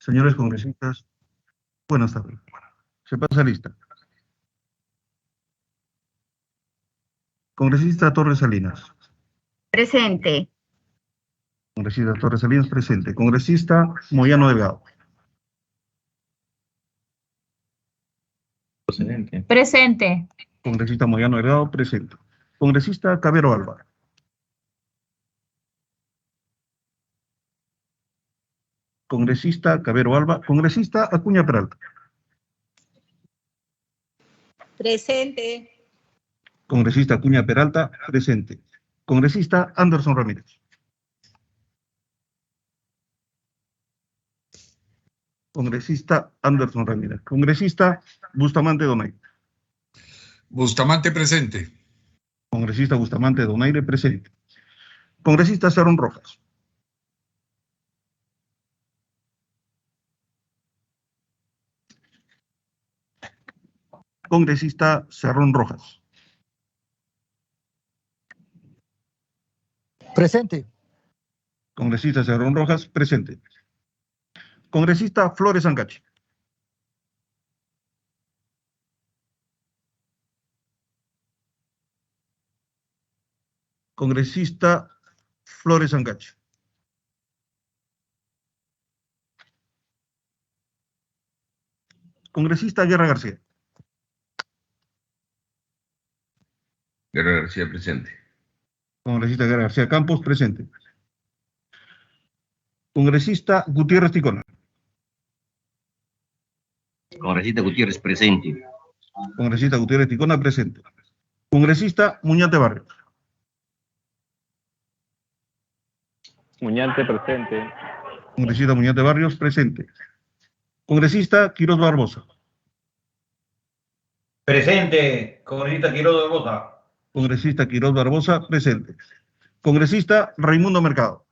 Señores congresistas, buenas tardes. Se pasa lista. Congresista Torres Salinas. Presente. Congresista Torres Salinas, presente. Congresista Moyano Delgado. Presente. Presente. Congresista Moyano Delgado, presente. Congresista Cabero Alba. Congresista Cabero Alba. Congresista Acuña Peralta. Presente. Congresista Acuña Peralta, presente. Congresista Anderson Ramírez. Congresista Anderson Ramírez. Congresista Bustamante Donaire. Bustamante presente. Congresista Bustamante Donaire, presente. Congresista Cerrón Rojas. Congresista Cerrón Rojas. Presente. Congresista Cerrón Rojas, presente. Congresista Flores Ancachi. Congresista Flores Ancachi. Congresista Guerra García. Guerra García presente. Congresista Guerra García Campos, presente. Congresista Gutiérrez Ticona. Congresista Gutiérrez presente. Congresista Gutiérrez Ticona, presente. Congresista Muñante Barrios. Muñante presente. Congresista Muñante Barrios, presente. Congresista Quiroz Barbosa. Presente, congresista Quiroz Barbosa. Congresista Quiroz Barbosa, presente. Congresista Raimundo Mercado.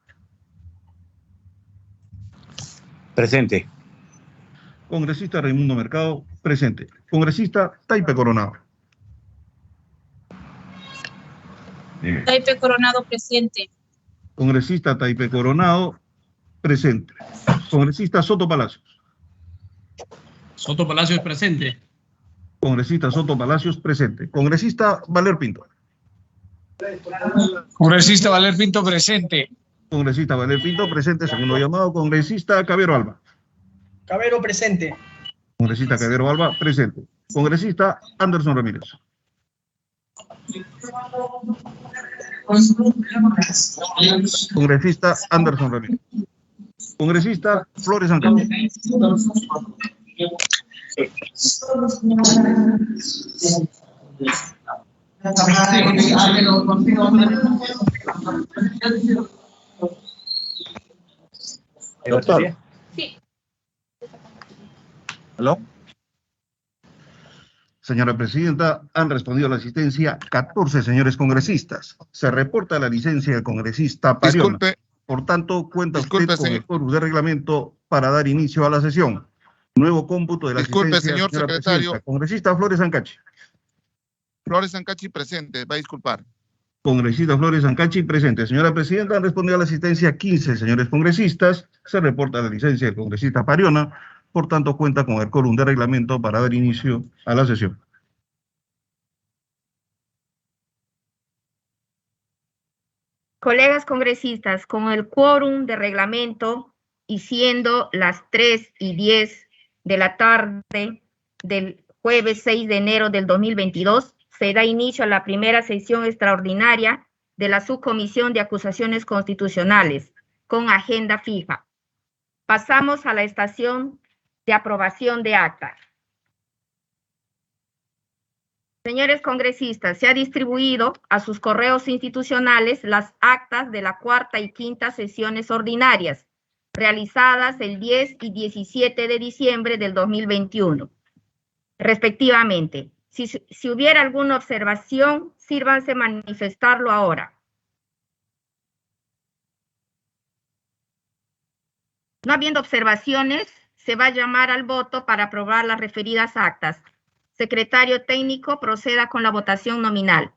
Presente. Congresista Raimundo Mercado, presente. Congresista Taipe Coronado. Taipe Coronado, presente. Congresista Taipe Coronado, presente. Congresista Soto Palacios. Soto Palacios presente. Congresista Soto Palacios, presente. Congresista Valer Pinto. Congresista Valer Pinto presente. Congresista Valer Pinto, presente. Segundo llamado. Congresista Cabero Alba. Cabero presente. Congresista Cabero Alba, presente. Congresista Anderson Ramírez. Congresista Anderson Ramírez. Congresista Flores Ancachi. Doctor. Sí. ¿Aló? Señora Presidenta, han respondido a la asistencia 14 señores congresistas. Se reporta la licencia del congresista Pariona. Disculpe. Por tanto, cuenta Disculpe, usted con señor. el quórum de reglamento para dar inicio a la sesión. Nuevo cómputo de la Disculpe, asistencia. señor Señora secretario. Presidenta. Congresista Flores Ancachi. Flores Ancachi presente. Va a disculpar. Congresista Flores Ancachi, presente. Señora Presidenta, han respondido a la asistencia 15 señores congresistas. Se reporta la licencia del congresista Pariona. Por tanto, cuenta con el quórum de reglamento para dar inicio a la sesión. Colegas congresistas, con el quórum de reglamento y siendo las 3:10 de la tarde del jueves 6 de enero del 2022, se da inicio a la primera sesión extraordinaria de la Subcomisión de Acusaciones Constitucionales, con agenda fija. Pasamos a la estación de aprobación de acta. Señores congresistas, se ha distribuido a sus correos institucionales las actas de la cuarta y quinta sesiones ordinarias, realizadas el 10 y 17 de diciembre del 2021, respectivamente. Si hubiera alguna observación, sírvanse manifestarlo ahora. No habiendo observaciones, se va a llamar al voto para aprobar las referidas actas. Secretario técnico, proceda con la votación nominal.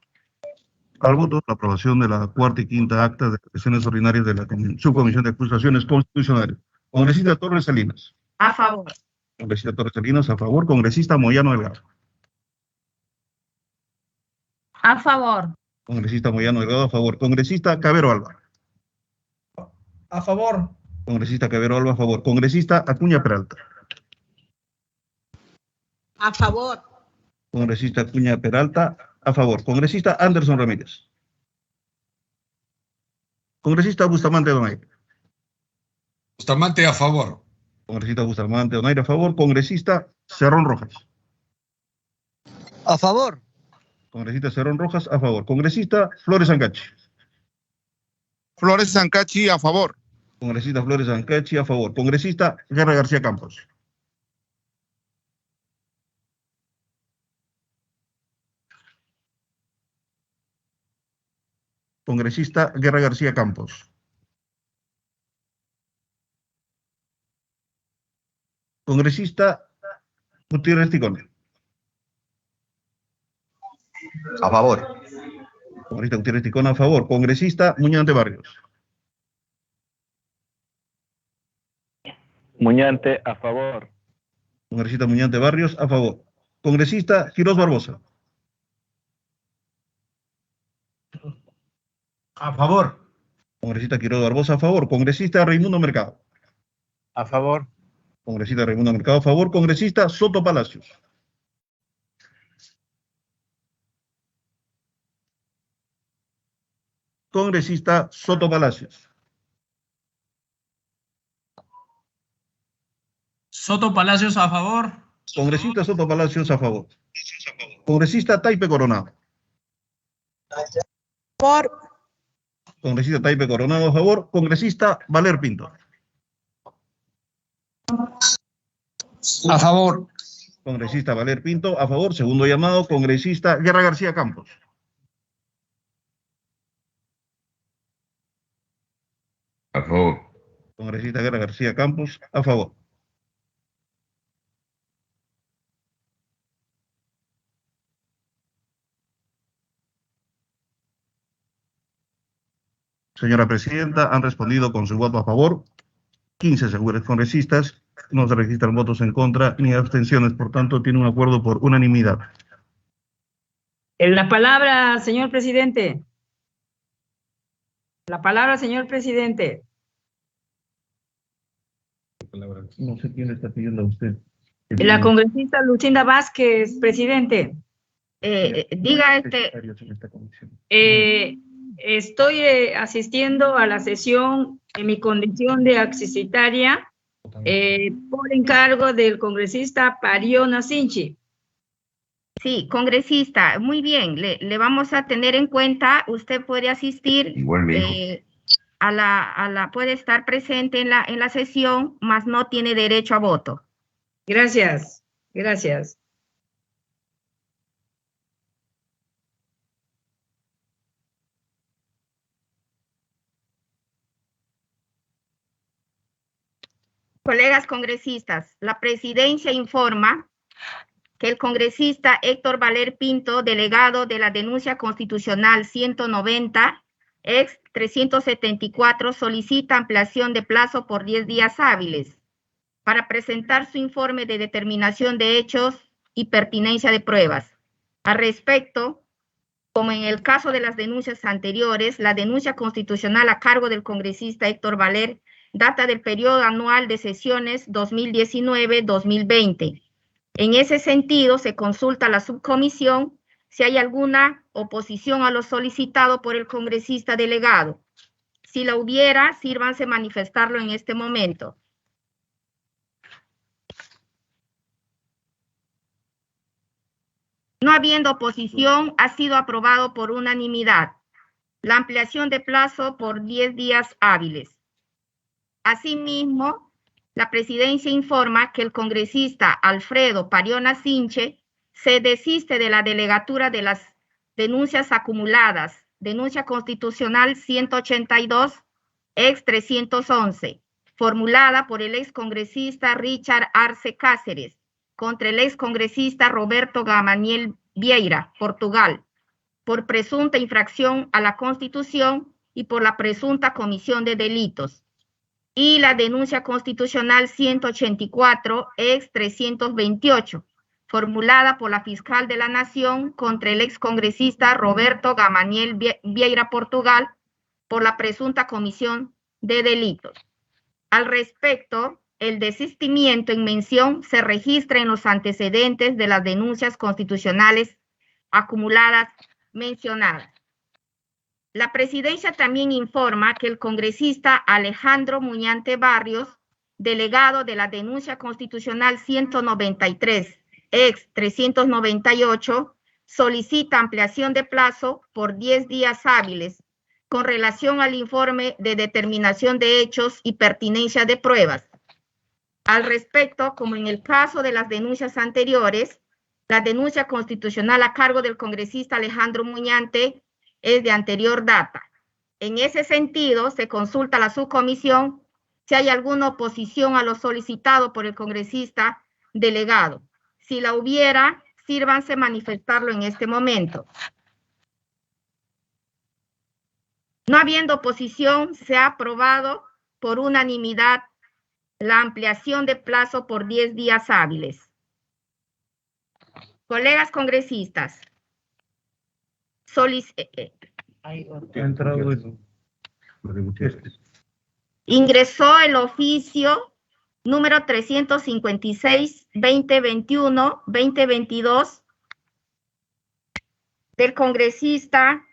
Al voto la aprobación de la cuarta y quinta acta de sesiones ordinarias de la Subcomisión de Acusaciones Constitucionales. Congresista Torres Salinas. A favor. Congresista Torres Salinas, a favor. Congresista Moyano Delgado. A favor. Congresista Moyano Delgado, a favor. Congresista Cabero Alba. A favor. Congresista Cabero Alba, a favor. Congresista Acuña Peralta. A favor. Congresista Acuña Peralta, a favor. Congresista Anderson Ramírez. Congresista Bustamante Donaire. Bustamante a favor. Congresista Bustamante Donaire, a favor. Congresista Cerrón Rojas. A favor. Congresista Cerrón Rojas, a favor. Congresista Flores Ancachi. Flores Sancachi, a favor. Congresista Flores Ancachi, a favor. Congresista Guerra García Campos. Congresista Guerra García Campos. Congresista Gutiérrez Ticone. A favor. Congresista Gutiérrez Ticone, a favor. Congresista Muñante Barrios. Muñante, a favor. Congresista Muñante Barrios, a favor. Congresista Quirós Barbosa. A favor. Congresista Quirós Barbosa, a favor. Congresista Raimundo Mercado. A favor. Congresista Raimundo Mercado, a favor. Congresista Soto Palacios. Congresista Soto Palacios. Soto Palacios a favor. Congresista Soto Palacios, a favor. Congresista Taipe Coronado. Por. Congresista Taipe Coronado, a favor. Congresista Valer Pinto. A favor. Congresista Valer Pinto, a favor. Segundo llamado, congresista Guerra García Campos. A favor. Congresista Guerra García Campos, a favor. Señora Presidenta, han respondido con su voto a favor 15 señores congresistas, no se registran votos en contra ni abstenciones, por tanto tiene un acuerdo por unanimidad. La palabra, señor presidente. La palabra, señor presidente. No sé quién le está pidiendo a usted. La congresista Lucinda Vázquez, presidente. Estoy asistiendo a la sesión en mi condición de accesitaria por encargo del congresista Pariona Sinchi. Sí, congresista, muy bien, le vamos a tener en cuenta, usted puede asistir, puede estar presente en la sesión, mas no tiene derecho a voto. Gracias, gracias. Colegas congresistas, la presidencia informa que el congresista Héctor Valer Pinto, delegado de la denuncia constitucional 190, ex 374, solicita ampliación de plazo por 10 días hábiles para presentar su informe de determinación de hechos y pertinencia de pruebas. Al respecto, como en el caso de las denuncias anteriores, la denuncia constitucional a cargo del congresista Héctor Valer data del periodo anual de sesiones 2019-2020. En ese sentido, se consulta a la subcomisión si hay alguna oposición a lo solicitado por el congresista delegado. Si la hubiera, sírvanse manifestarlo en este momento. No habiendo oposición, ha sido aprobado por unanimidad la ampliación de plazo por 10 días hábiles. Asimismo, la presidencia informa que el congresista Alfredo Pariona Sinche se desiste de la delegatura de las denuncias acumuladas, denuncia constitucional 182, ex 311, formulada por el excongresista Richard Arce Cáceres contra el excongresista Roberto Gamaniel Vieira, Portugal, por presunta infracción a la Constitución y por la presunta comisión de delitos. y la denuncia constitucional 184, ex 328, formulada por la fiscal de la Nación contra el excongresista Roberto Gamaniel Vieira Portugal por la presunta comisión de delitos. Al respecto, el desistimiento en mención se registra en los antecedentes de las denuncias constitucionales acumuladas mencionadas. La presidencia también informa que el congresista Alejandro Muñante Barrios, delegado de la denuncia constitucional 193, ex 398, solicita ampliación de plazo por 10 días hábiles con relación al informe de determinación de hechos y pertinencia de pruebas. Al respecto, como en el caso de las denuncias anteriores, la denuncia constitucional a cargo del congresista Alejandro Muñante es de anterior data. En ese sentido, se consulta a la subcomisión si hay alguna oposición a lo solicitado por el congresista delegado. Si la hubiera, sírvanse manifestarlo en este momento. No habiendo oposición, se ha aprobado por unanimidad la ampliación de plazo por 10 días hábiles. Colegas congresistas, ingresó el oficio número 356-2021-2022 del congresista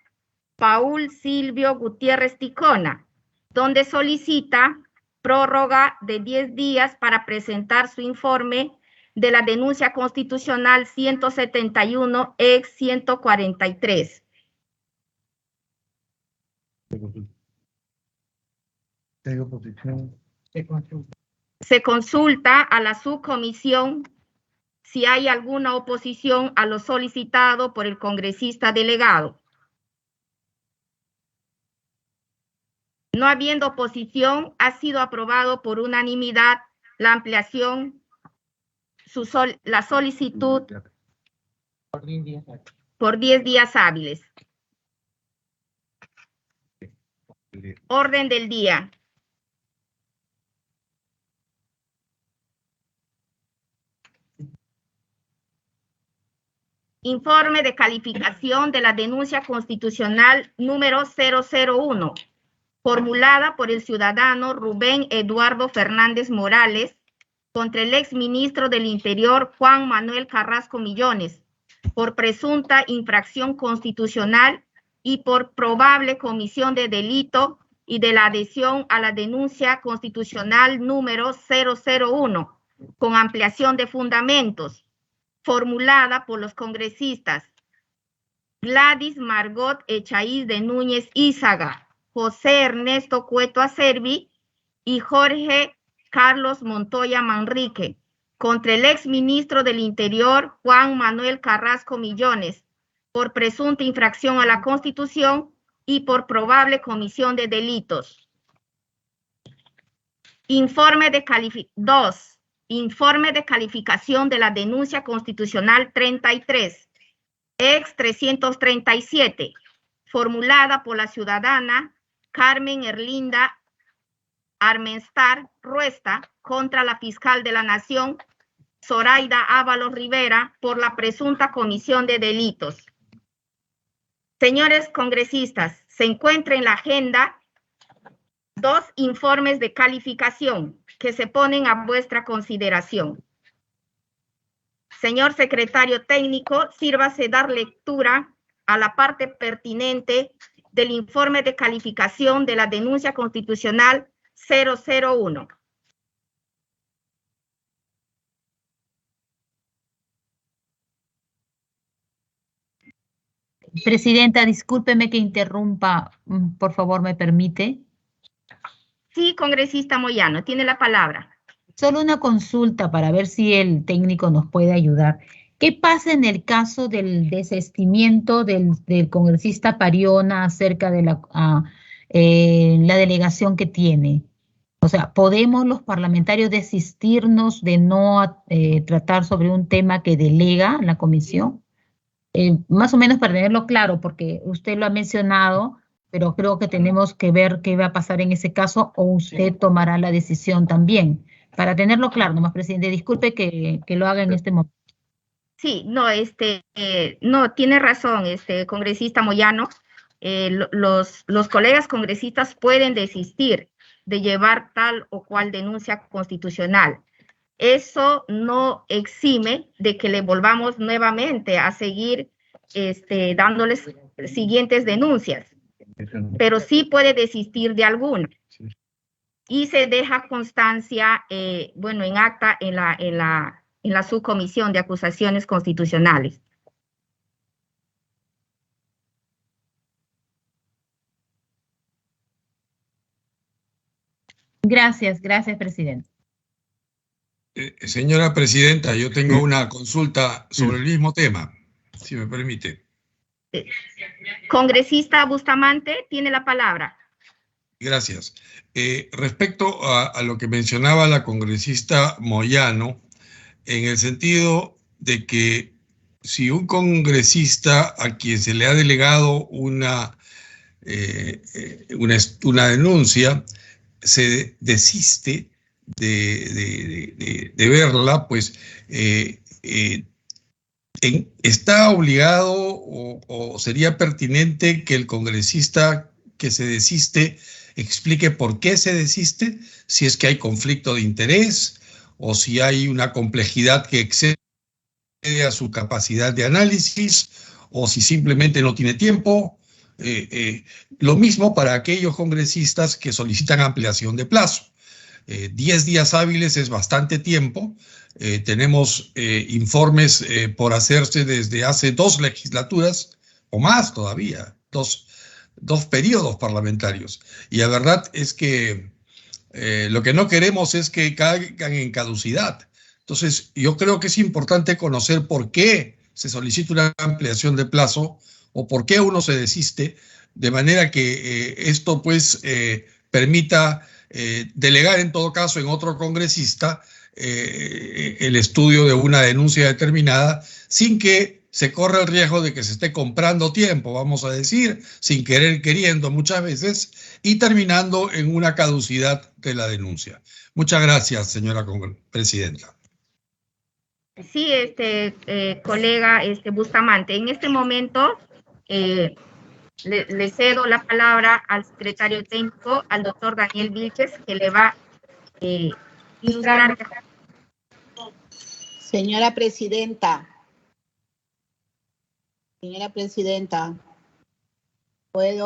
Paul Silvio Gutiérrez Ticona, donde solicita prórroga de 10 días para presentar su informe de la denuncia constitucional 171, ex 143. Se consulta a la subcomisión si hay alguna oposición a lo solicitado por el congresista delegado. No habiendo oposición, ha sido aprobado por unanimidad la ampliación, la solicitud por 10 días hábiles. Orden del día. Informe de calificación de la denuncia constitucional número 001, formulada por el ciudadano Rubén Eduardo Fernández Morales contra el exministro del Interior Juan Manuel Carrasco Millones por presunta infracción constitucional y por probable comisión de delito y de la adhesión a la denuncia constitucional número 001 con ampliación de fundamentos, formulada por los congresistas Gladys Margot Echaíz de Núñez Ízaga, José Ernesto Cueto Acerbi y Jorge Carlos Montoya Manrique, contra el exministro del Interior Juan Manuel Carrasco Millones, por presunta infracción a la Constitución y por probable comisión de delitos. Informe de calificación de la denuncia constitucional 33, ex 337, formulada por la ciudadana Carmen Erlinda Armenstar Ruesta contra la fiscal de la Nación Zoraida Ábalos Rivera por la presunta comisión de delitos. Señores congresistas, se encuentra en la agenda 2 informes de calificación que se ponen a vuestra consideración. Señor secretario técnico, sírvase dar lectura a la parte pertinente del informe de calificación de la denuncia constitucional 001. Presidenta, discúlpeme que interrumpa, por favor, ¿me permite? Sí, congresista Moyano, tiene la palabra. Solo una consulta para ver si el técnico nos puede ayudar. ¿Qué pasa en el caso del desistimiento del congresista Pariona acerca de la delegación que tiene? O sea, ¿podemos los parlamentarios desistirnos de no tratar sobre un tema que delega la comisión? Más o menos para tenerlo claro, porque usted lo ha mencionado, pero creo que tenemos que ver qué va a pasar en ese caso o usted tomará la decisión también. Para tenerlo claro, nomás, presidente, disculpe que lo haga en este momento. Sí, no, no, tiene razón, congresista Moyano. Los colegas congresistas pueden desistir de llevar tal o cual denuncia constitucional. Eso no exime de que le volvamos nuevamente a seguir dándoles siguientes denuncias, pero sí puede desistir de alguna. Y se deja constancia, bueno, en acta en la subcomisión de acusaciones constitucionales. Gracias, presidente. Señora presidenta, yo tengo una consulta sobre el mismo tema, si me permite. Congresista Bustamante, tiene la palabra. Gracias. Respecto a lo que mencionaba la congresista Moyano, en el sentido de que si un congresista a quien se le ha delegado una denuncia se desiste de verla, pues ¿está obligado o sería pertinente que el congresista que se desiste explique por qué se desiste? Si es que hay conflicto de interés o si hay una complejidad que excede a su capacidad de análisis o si simplemente no tiene tiempo. Lo mismo para aquellos congresistas que solicitan ampliación de plazo. 10 días hábiles es bastante tiempo. Tenemos informes por hacerse desde hace 2 legislaturas o más todavía, dos periodos parlamentarios. Y la verdad es que lo que no queremos es que caigan en caducidad. Entonces, yo creo que es importante conocer por qué se solicita una ampliación de plazo o por qué uno se desiste, de manera que esto pues permita delegar en todo caso en otro congresista el estudio de una denuncia determinada sin que se corra el riesgo de que se esté comprando tiempo, vamos a decir, sin querer queriendo muchas veces, y terminando en una caducidad de la denuncia. Muchas gracias, señora presidenta. Sí, colega Bustamante, en este momento le cedo la palabra al secretario técnico, al doctor Daniel Vilches, que le va a ilustrar. Señora presidenta, ¿puede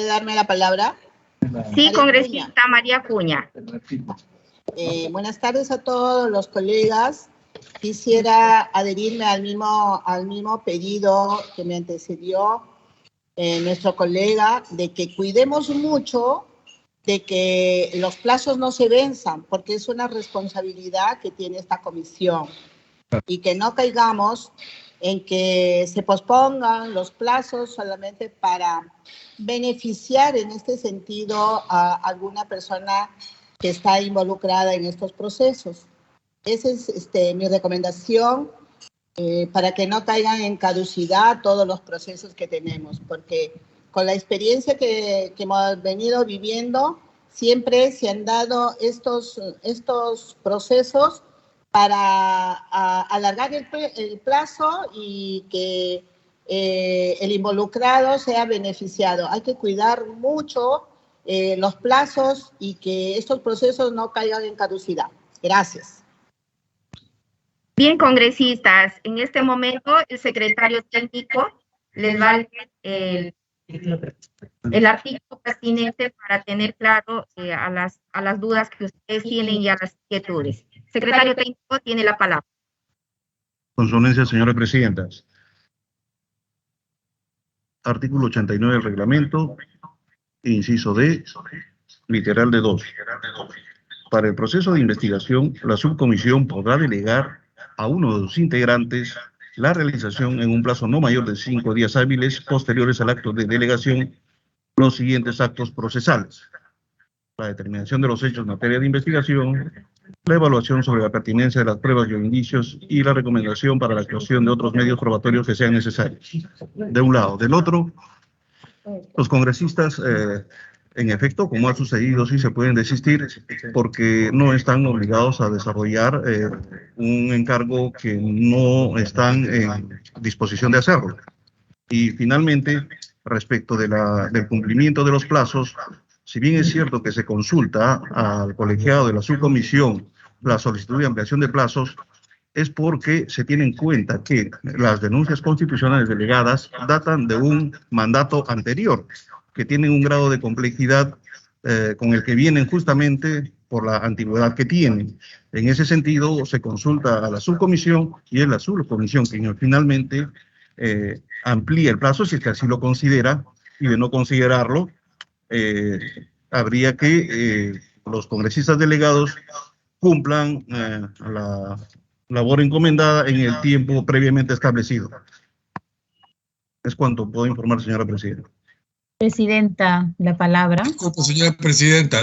darme la palabra? Sí, congresista María Acuña. Buenas tardes a todos los colegas. Quisiera adherirme al mismo pedido que me antecedió nuestro colega, de que cuidemos mucho de que los plazos no se venzan, porque es una responsabilidad que tiene esta comisión, y que no caigamos en que se pospongan los plazos solamente para beneficiar en este sentido a alguna persona que está involucrada en estos procesos. Esa es mi recomendación para que no caigan en caducidad todos los procesos que tenemos, porque con la experiencia que hemos venido viviendo, siempre se han dado estos procesos para alargar el plazo y que el involucrado sea beneficiado. Hay que cuidar mucho los plazos y que estos procesos no caigan en caducidad. Gracias. Bien, congresistas, en este momento el secretario técnico les va a leer el artículo pertinente para tener claro a las dudas que ustedes tienen y a las inquietudes. Secretario técnico tiene la palabra. Con su anuencia, señora presidenta. Artículo 89 del reglamento, inciso D, literal de 2. Para el proceso de investigación, la subcomisión podrá delegar a uno de sus integrantes la realización en un plazo no mayor de 5 días hábiles posteriores al acto de delegación los siguientes actos procesales: la determinación de los hechos en materia de investigación, la evaluación sobre la pertinencia de las pruebas y o indicios y la recomendación para la actuación de otros medios probatorios que sean necesarios. De un lado. Del otro, Los congresistas, en efecto, como ha sucedido, sí se pueden desistir porque no están obligados a desarrollar un encargo que no están en disposición de hacerlo. Y finalmente, respecto de del cumplimiento de los plazos, si bien es cierto que se consulta al colegiado de la subcomisión la solicitud de ampliación de plazos, es porque se tiene en cuenta que las denuncias constitucionales delegadas datan de un mandato anterior, que tienen un grado de complejidad con el que vienen justamente por la antigüedad que tienen. En ese sentido, se consulta a la subcomisión y es la subcomisión quien finalmente amplía el plazo si es que así lo considera, y de no considerarlo, habría que los congresistas delegados cumplan la labor encomendada en el tiempo previamente establecido. Es cuanto puedo informar, señora presidenta. Presidenta, la palabra. Señora presidenta.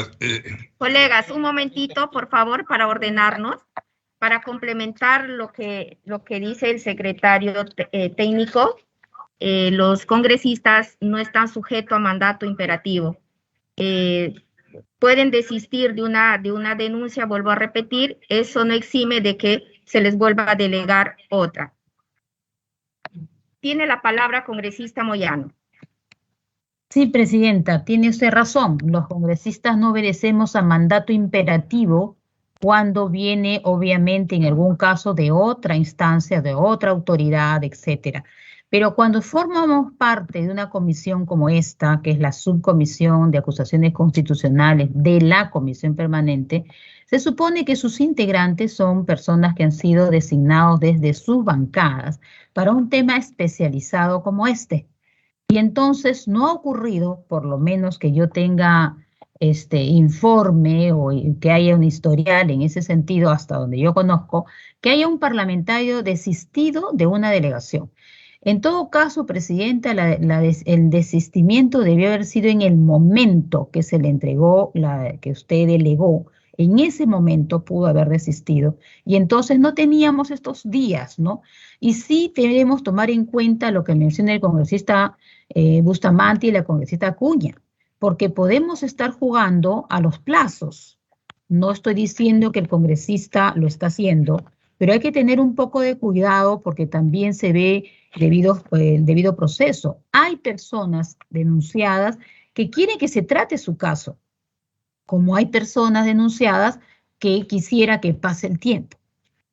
Colegas, un momentito, por favor, para ordenarnos, para complementar lo que dice el secretario técnico. Los congresistas no están sujetos a mandato imperativo. Pueden desistir de una denuncia, vuelvo a repetir, eso no exime de que se les vuelva a delegar otra. Tiene la palabra congresista Moyano. Sí, presidenta, tiene usted razón. Los congresistas no obedecemos a mandato imperativo cuando viene, obviamente, en algún caso de otra instancia, de otra autoridad, etcétera. Pero cuando formamos parte de una comisión como esta, que es la subcomisión de acusaciones constitucionales de la comisión permanente, se supone que sus integrantes son personas que han sido designados desde sus bancadas para un tema especializado como este. Y entonces no ha ocurrido, por lo menos que yo tenga informe o que haya un historial en ese sentido, hasta donde yo conozco, que haya un parlamentario desistido de una delegación. En todo caso, presidenta, el desistimiento debió haber sido en el momento que se le entregó, que usted delegó. En ese momento pudo haber desistido. Y entonces no teníamos estos días, ¿no? Y sí debemos tomar en cuenta lo que menciona el congresista Bustamante y la congresista Acuña, porque podemos estar jugando a los plazos. No estoy diciendo que el congresista lo está haciendo, pero hay que tener un poco de cuidado porque también se ve el debido proceso. Hay personas denunciadas que quieren que se trate su caso, como hay personas denunciadas que quisiera que pase el tiempo.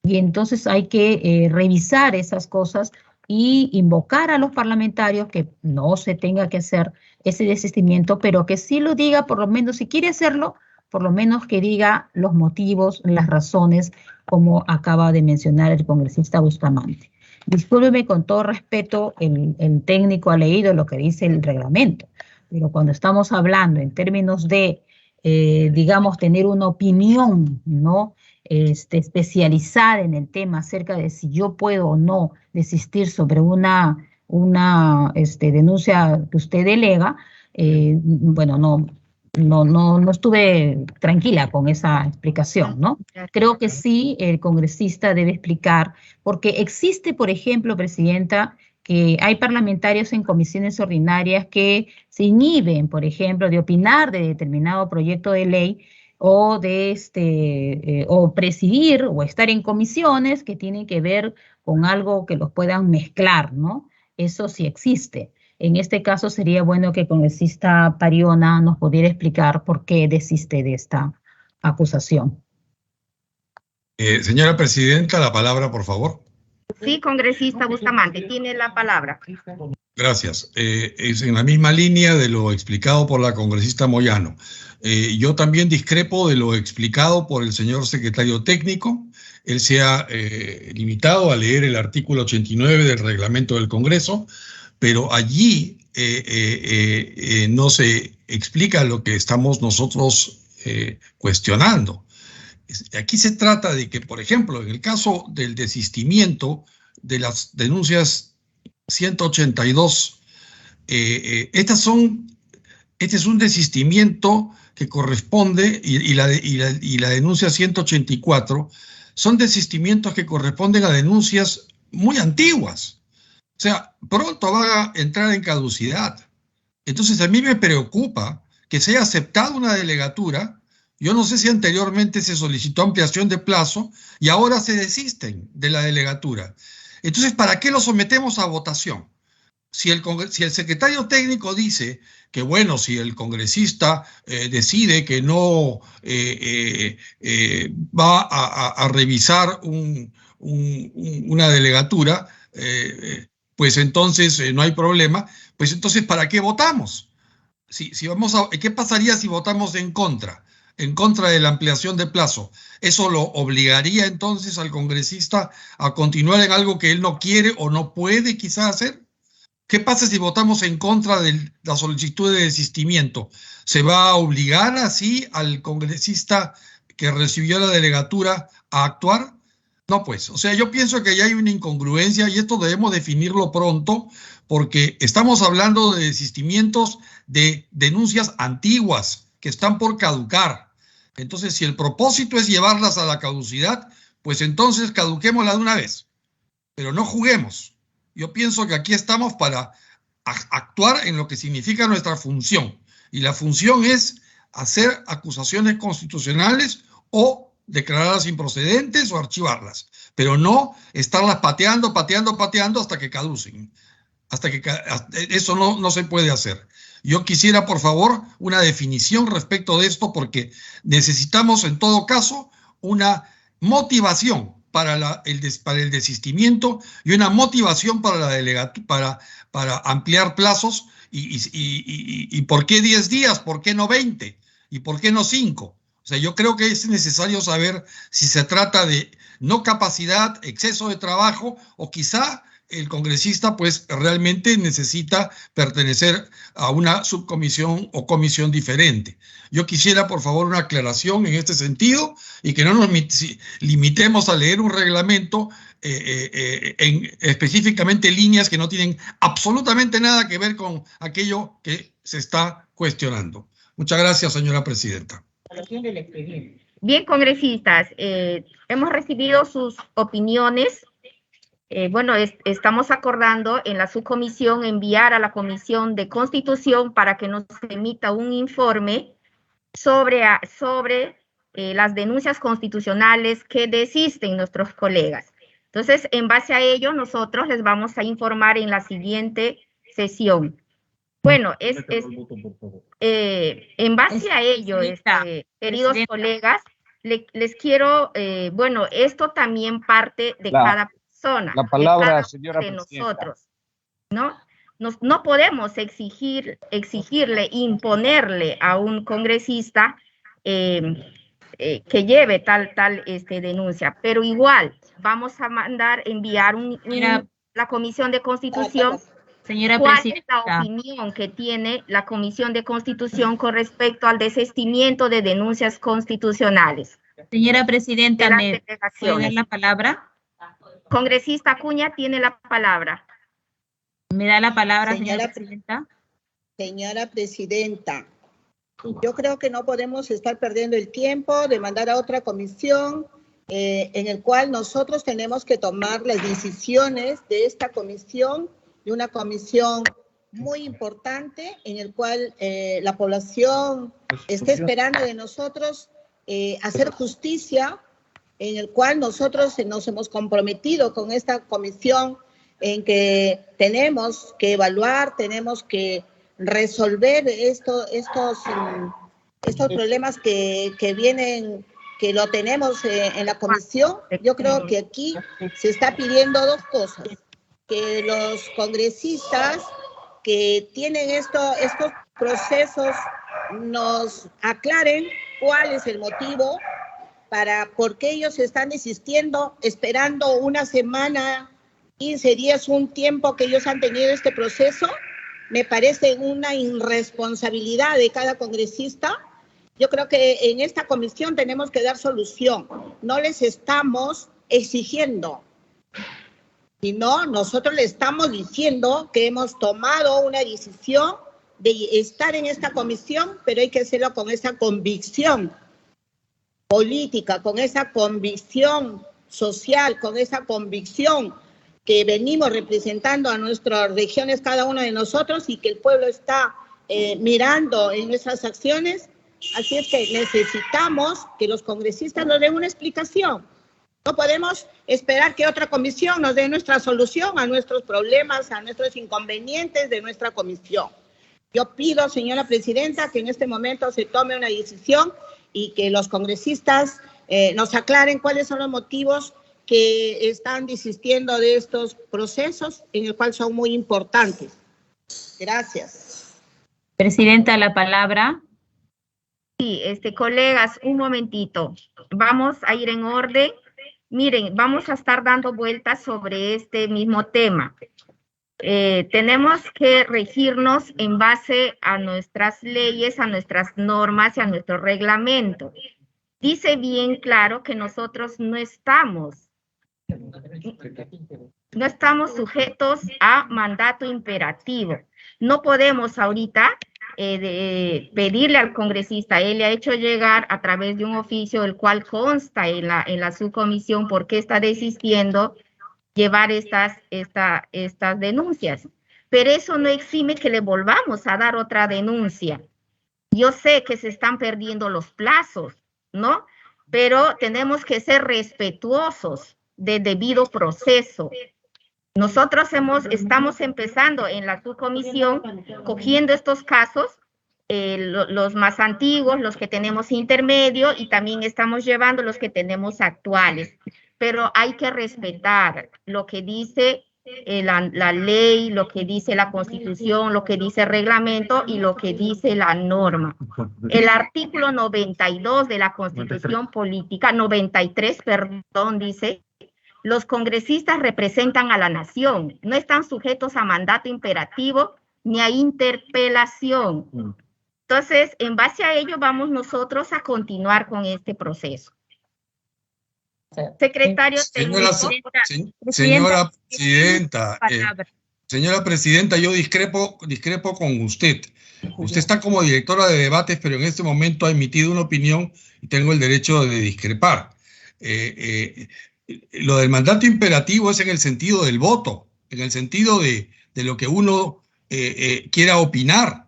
Y entonces hay que revisar esas cosas y invocar a los parlamentarios que no se tenga que hacer ese desistimiento, pero que sí lo diga, por lo menos, si quiere hacerlo, por lo menos que diga los motivos, las razones, como acaba de mencionar el congresista Bustamante. Discúlpeme, con todo respeto, el técnico ha leído lo que dice el reglamento, pero cuando estamos hablando en términos de, digamos, tener una opinión, ¿no? Especializada en el tema acerca de si yo puedo o no desistir sobre una denuncia que usted delega, bueno, no estuve tranquila con esa explicación, ¿no? Creo que sí, el congresista debe explicar, porque existe, por ejemplo, presidenta, que hay parlamentarios en comisiones ordinarias que se inhiben, por ejemplo, de opinar de determinado proyecto de ley o o presidir o estar en comisiones que tienen que ver con algo que los puedan mezclar, ¿no? Eso sí existe. En este caso sería bueno que el congresista Pariona nos pudiera explicar por qué desiste de esta acusación. Señora presidenta, la palabra, por favor. Sí, congresista Bustamante, tiene la palabra. Gracias. Es en la misma línea de lo explicado por la congresista Moyano. Yo también discrepo de lo explicado por el señor secretario técnico. Él se ha limitado a leer el artículo 89 del reglamento del Congreso, pero allí no se explica lo que estamos nosotros cuestionando. Aquí se trata de que, por ejemplo, en el caso del desistimiento de las denuncias 182, este es un desistimiento que corresponde, y la denuncia 184, son desistimientos que corresponden a denuncias muy antiguas. O sea, pronto va a entrar en caducidad. Entonces a mí me preocupa que se haya aceptado una delegatura. Yo no sé si anteriormente se solicitó ampliación de plazo y ahora se desisten de la delegatura. Entonces, ¿para qué lo sometemos a votación? Si el secretario técnico dice que, bueno, si el congresista decide que no va a revisar una delegatura, pues entonces no hay problema. Pues entonces, ¿para qué votamos? ¿Qué pasaría si votamos en contra de la ampliación de plazo? ¿Eso lo obligaría entonces al congresista a continuar en algo que él no quiere o no puede quizás hacer? ¿Qué pasa si votamos en contra de la solicitud de desistimiento? ¿Se va a obligar así al congresista que recibió la delegatura a actuar? No, pues, o sea, yo pienso que ya hay una incongruencia y esto debemos definirlo pronto porque estamos hablando de desistimientos de denuncias antiguas que están por caducar. Entonces, si el propósito es llevarlas a la caducidad, pues entonces caduquémoslas de una vez, pero no juguemos. Yo pienso que aquí estamos para actuar en lo que significa nuestra función. Y la función es hacer acusaciones constitucionales o declararlas improcedentes o archivarlas. Pero no estarlas pateando hasta que caducen. Eso no se puede hacer. Yo quisiera, por favor, una definición respecto de esto porque necesitamos en todo caso una motivación para el desistimiento y una motivación para la delegatura, para ampliar plazos y ¿por qué 10 días? ¿Por qué no 20? ¿Y por qué no 5? O sea, yo creo que es necesario saber si se trata de no capacidad, exceso de trabajo o quizá el congresista pues realmente necesita pertenecer a una subcomisión o comisión diferente. Yo quisiera, por favor, una aclaración en este sentido y que no nos limitemos a leer un reglamento en específicamente líneas que no tienen absolutamente nada que ver con aquello que se está cuestionando. Muchas gracias, señora presidenta. Bien, congresistas, hemos recibido sus opiniones. Bueno, estamos acordando en la subcomisión enviar a la Comisión de Constitución para que nos emita un informe sobre las denuncias constitucionales que desisten nuestros colegas. Entonces, en base a ello, nosotros les vamos a informar en la siguiente sesión. Bueno, en base a ello, queridos colegas, les quiero, bueno, esto también parte de cada persona. La palabra, de cada señora de presidenta. nosotros, ¿no? No podemos exigirle, imponerle a un congresista que lleve tal denuncia, pero igual vamos a enviar la Comisión de Constitución. Señora ¿Cuál presidenta, es la opinión que tiene la Comisión de Constitución con respecto al desistimiento de denuncias constitucionales? Señora presidenta, De las ¿me puede dar la palabra? Congresista Acuña tiene la palabra. ¿Me da la palabra, señora presidenta? Señora presidenta, yo creo que no podemos estar perdiendo el tiempo de mandar a otra comisión en el cual nosotros tenemos que tomar las decisiones de esta comisión, de una comisión muy importante en el cual la población está esperando de nosotros hacer justicia, en el cual nosotros nos hemos comprometido con esta comisión en que tenemos que evaluar, tenemos que resolver estos problemas que vienen, que lo tenemos en la comisión. Yo creo que aquí se está pidiendo dos cosas, que los congresistas que tienen estos procesos nos aclaren cuál es el motivo por qué ellos están desistiendo, esperando una semana, 15 días, un tiempo que ellos han tenido este proceso. Me parece una irresponsabilidad de cada congresista. Yo creo que en esta comisión tenemos que dar solución. No les estamos exigiendo, sino nosotros le estamos diciendo que hemos tomado una decisión de estar en esta comisión, pero hay que hacerlo con esa convicción política, con esa convicción social, con esa convicción que venimos representando a nuestras regiones cada uno de nosotros y que el pueblo está mirando en nuestras acciones. Así es que necesitamos que los congresistas nos den una explicación. No podemos esperar que otra comisión nos dé nuestra solución a nuestros problemas, a nuestros inconvenientes de nuestra comisión. Yo pido, señora presidenta, que en este momento se tome una decisión y que los congresistas nos aclaren cuáles son los motivos que están desistiendo de estos procesos, en el cual son muy importantes. Gracias. Presidenta, la palabra. Sí, colegas, un momentito. Vamos a ir en orden. Miren, vamos a estar dando vueltas sobre este mismo tema. Tenemos que regirnos en base a nuestras leyes, a nuestras normas y a nuestro reglamento. Dice bien claro que nosotros no estamos sujetos a mandato imperativo. No podemos ahorita pedirle al congresista, él le ha hecho llegar a través de un oficio, el cual consta en la subcomisión, por qué está desistiendo llevar estas denuncias. Pero eso no exime que le volvamos a dar otra denuncia. Yo sé que se están perdiendo los plazos, ¿no? Pero tenemos que ser respetuosos del debido proceso. Nosotros estamos empezando en la subcomisión, cogiendo estos casos, los más antiguos, los que tenemos intermedio, y también estamos llevando los que tenemos actuales. Pero hay que respetar lo que dice la ley, lo que dice la Constitución, lo que dice el reglamento y lo que dice la norma. El artículo 92 de la Constitución Política, 93, perdón, dice: los congresistas representan a la nación, no están sujetos a mandato imperativo ni a interpelación. Entonces, en base a ello, vamos nosotros a continuar con este proceso. Secretario Señora Presidenta, yo discrepo con usted. Usted está como directora de debates, pero en este momento ha emitido una opinión y tengo el derecho de discrepar. Lo del mandato imperativo es en el sentido del voto, en el sentido de lo que uno quiera opinar.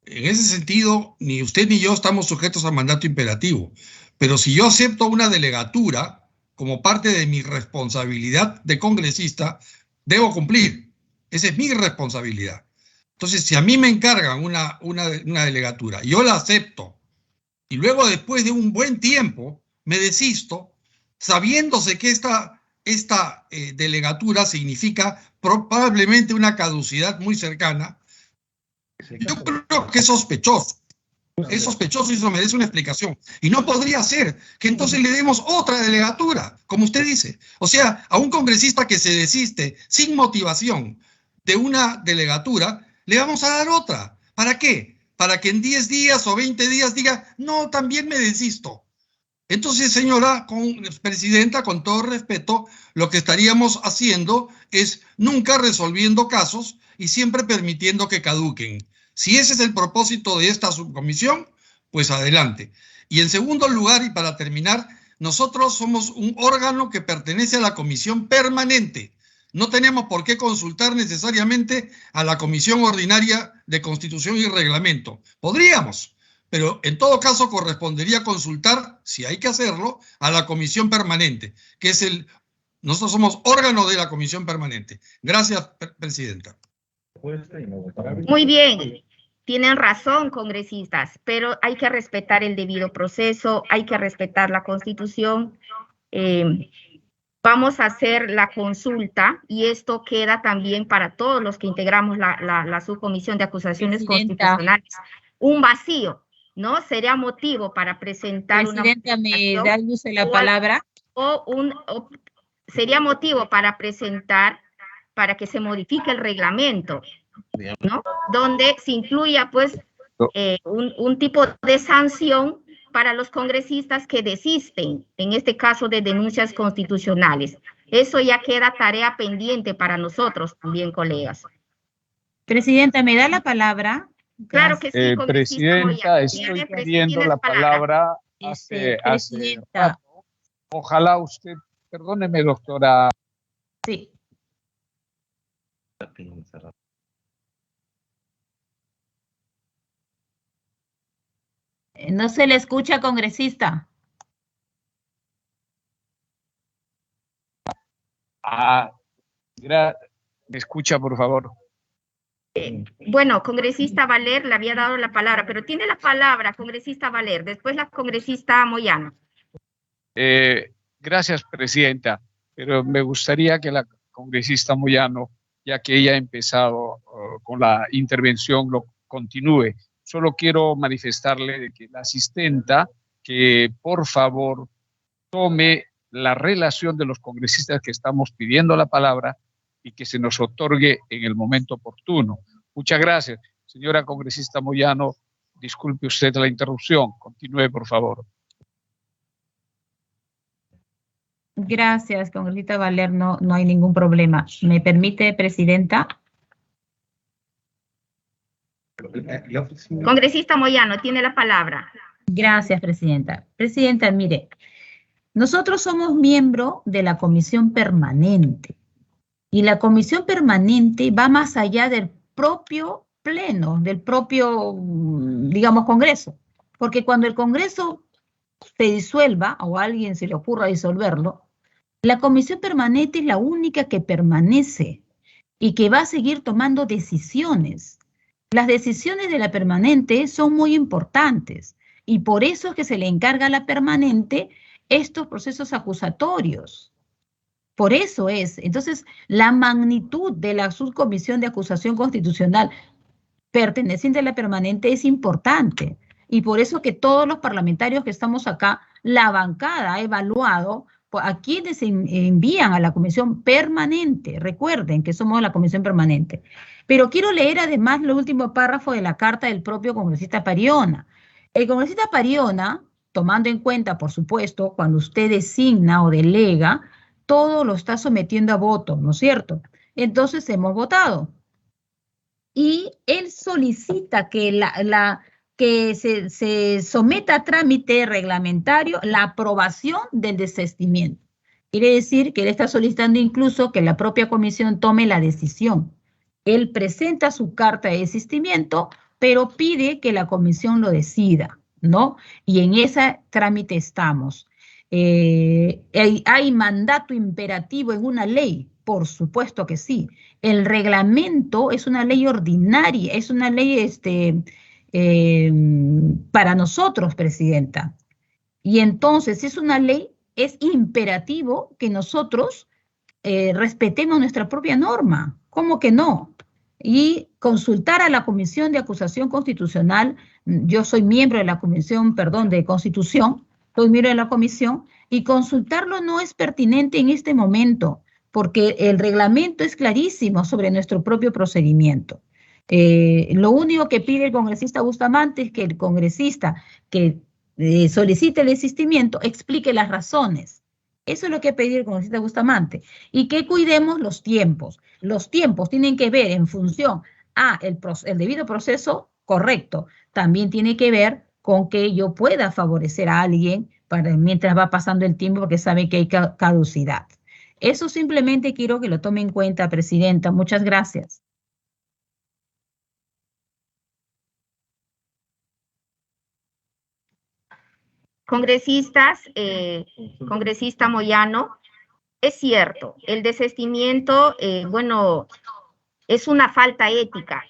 En ese sentido, ni usted ni yo estamos sujetos al mandato imperativo. Pero si yo acepto una delegatura como parte de mi responsabilidad de congresista, debo cumplir. Esa es mi responsabilidad. Entonces, si a mí me encargan una delegatura, yo la acepto, y luego después de un buen tiempo me desisto, sabiéndose que esta delegatura significa probablemente una caducidad muy cercana, yo creo que es sospechoso. Es sospechoso y eso merece una explicación. Y no podría ser que entonces le demos otra delegatura, como usted dice. O sea, a un congresista que se desiste sin motivación de una delegatura, le vamos a dar otra. ¿Para qué? Para que en 10 días o 20 días diga, no, también me desisto. Entonces, señora presidenta, con todo respeto, lo que estaríamos haciendo es nunca resolviendo casos y siempre permitiendo que caduquen. Si ese es el propósito de esta subcomisión, pues adelante. Y en segundo lugar, y para terminar, nosotros somos un órgano que pertenece a la comisión permanente. No tenemos por qué consultar necesariamente a la comisión ordinaria de Constitución y Reglamento. Podríamos, pero en todo caso correspondería consultar, si hay que hacerlo, a la comisión permanente, que es nosotros somos órgano de la comisión permanente. Gracias, presidenta. Muy bien. Tienen razón, congresistas, pero hay que respetar el debido proceso, hay que respetar la Constitución. Vamos a hacer la consulta y esto queda también para todos los que integramos la subcomisión de acusaciones constitucionales. Un vacío, ¿no? Sería motivo para presentar Presidenta, ¿me da usted la palabra? Sería motivo para presentar, para que se modifique el reglamento, ¿no? Donde se incluya, pues, un tipo de sanción para los congresistas que desisten, en este caso de denuncias constitucionales. Eso ya queda tarea pendiente para nosotros también, colegas. Presidenta, ¿me da la palabra? Claro que sí, Presidenta, estoy pidiendo la palabra hace rato. Ojalá usted, perdóneme, doctora. Sí. No se le escucha, congresista. ¿Me escucha, por favor? Bueno, congresista Valer le había dado la palabra, pero tiene la palabra, congresista Valer, después la congresista Moyano. Gracias, presidenta, pero me gustaría que la congresista Moyano, ya que ella ha empezado con la intervención, lo continúe. Solo quiero manifestarle de que la asistenta, que por favor tome la relación de los congresistas que estamos pidiendo la palabra y que se nos otorgue en el momento oportuno. Muchas gracias. Señora congresista Moyano, disculpe usted la interrupción. Continúe, por favor. Gracias, congresista Valer, no hay ningún problema. ¿Me permite, presidenta? Congresista Moyano, tiene la palabra. Gracias, presidenta. Presidenta, mire, nosotros somos miembro de la comisión permanente y la comisión permanente va más allá del propio pleno, del propio, digamos, Congreso, porque cuando el Congreso se disuelva o a alguien se le ocurra disolverlo, la comisión permanente es la única que permanece y que va a seguir tomando decisiones. Las decisiones de la permanente son muy importantes y por eso es que se le encarga a la permanente estos procesos acusatorios. Por eso es. Entonces, la magnitud de la subcomisión de acusación constitucional perteneciente a la permanente es importante. Y por eso que todos los parlamentarios que estamos acá, la bancada ha evaluado a quienes se envían a la comisión permanente. Recuerden que somos la comisión permanente. Pero quiero leer además el último párrafo de la carta del propio congresista Pariona. El congresista Pariona, tomando en cuenta, por supuesto, cuando usted designa o delega, todo lo está sometiendo a voto, ¿no es cierto? Entonces hemos votado. Y él solicita que que se someta a trámite reglamentario la aprobación del desistimiento. Quiere decir que él está solicitando incluso que la propia comisión tome la decisión. Él presenta su carta de desistimiento, pero pide que la comisión lo decida, ¿no? Y en ese trámite estamos. ¿Hay mandato imperativo en una ley? Por supuesto que sí. El reglamento es una ley ordinaria, es una ley para nosotros, presidenta. Y entonces, si es una ley, es imperativo que nosotros respetemos nuestra propia norma. ¿Cómo que no? Y consultar a la Comisión de Acusación Constitucional. Yo soy miembro de la Comisión, de Constitución, soy miembro de la comisión, y consultarlo no es pertinente en este momento, porque el reglamento es clarísimo sobre nuestro propio procedimiento. Lo único que pide el congresista Bustamante es que el congresista que solicite el desistimiento explique las razones. Eso es lo que pide el congresista Bustamante. Y que cuidemos los tiempos. Los tiempos tienen que ver en función a el debido proceso correcto. También tiene que ver con que yo pueda favorecer a alguien mientras va pasando el tiempo, porque sabe que hay caducidad. Eso simplemente quiero que lo tome en cuenta, presidenta. Muchas gracias. Congresistas, congresista Moyano, es cierto, el desistimiento, bueno, es una falta ética,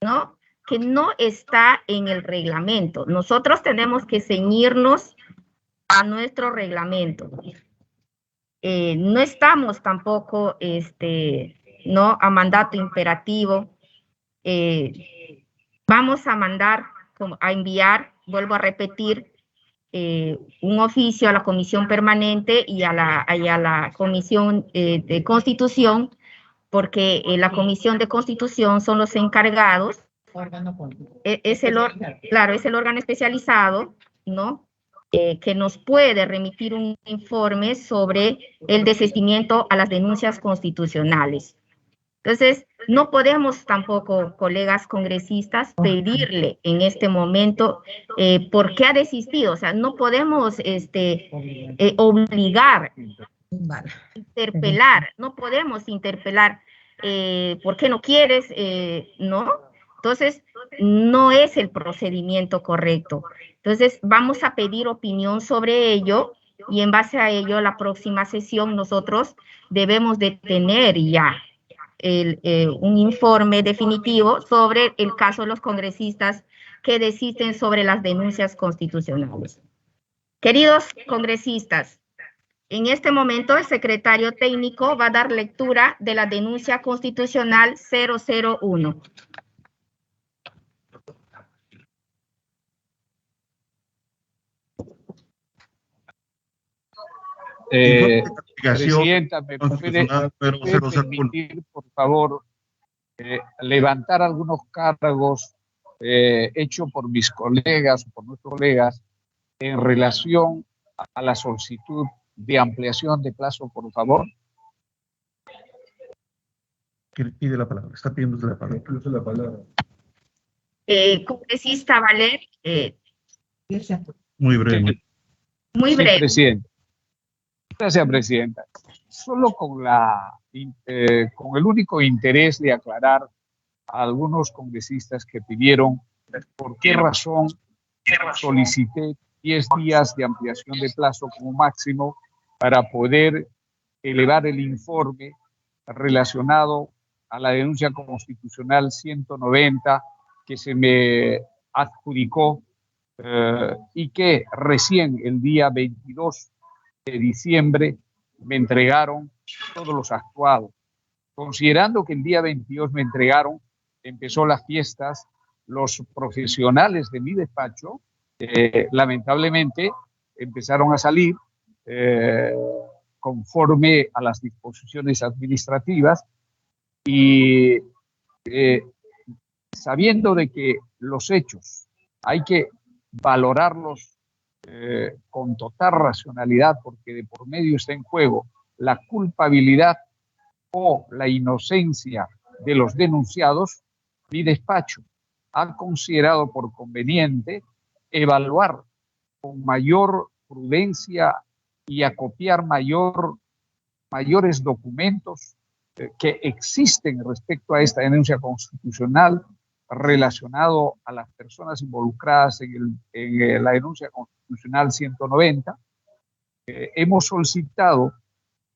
¿no? Que no está en el reglamento. Nosotros tenemos que ceñirnos a nuestro reglamento. No estamos tampoco, ¿no?, a mandato imperativo. Vamos a enviar, vuelvo a repetir, un oficio a la Comisión Permanente y a la Comisión de Constitución, porque la Comisión de Constitución son los encargados, es el órgano especializado, ¿no?, que nos puede remitir un informe sobre el desistimiento a las denuncias constitucionales. Entonces, no podemos tampoco, colegas congresistas, pedirle en este momento por qué ha desistido. O sea, no podemos obligar, interpelar, no podemos interpelar por qué no quieres, ¿no? Entonces, no es el procedimiento correcto. Entonces, vamos a pedir opinión sobre ello y en base a ello, la próxima sesión nosotros debemos de tener ya un informe definitivo sobre el caso de los congresistas que desisten sobre las denuncias constitucionales. Queridos congresistas, en este momento el secretario técnico va a dar lectura de la denuncia constitucional 001. Presidenta, ¿me puede permitir, por favor, levantar algunos cargos hechos por mis colegas, por nuestros colegas, en relación a la solicitud de ampliación de plazo, por favor? Pide la palabra, está pidiendo la palabra. Congresista Valer. Muy breve. Muy breve. Sí, presidente. Gracias, presidenta. Solo con el único interés de aclarar a algunos congresistas que pidieron por qué razón solicité 10 días de ampliación de plazo como máximo para poder elevar el informe relacionado a la denuncia constitucional 190 que se me adjudicó y que recién el día 22 de diciembre me entregaron todos los actuados. Considerando que el día 22 me entregaron, empezó las fiestas, los profesionales de mi despacho, lamentablemente, empezaron a salir conforme a las disposiciones administrativas y sabiendo de que los hechos hay que valorarlos con total racionalidad, porque de por medio está en juego la culpabilidad o la inocencia de los denunciados, mi despacho ha considerado por conveniente evaluar con mayor prudencia y acopiar mayores documentos que existen respecto a esta denuncia constitucional relacionado a las personas involucradas en la denuncia constitucional 190. Hemos solicitado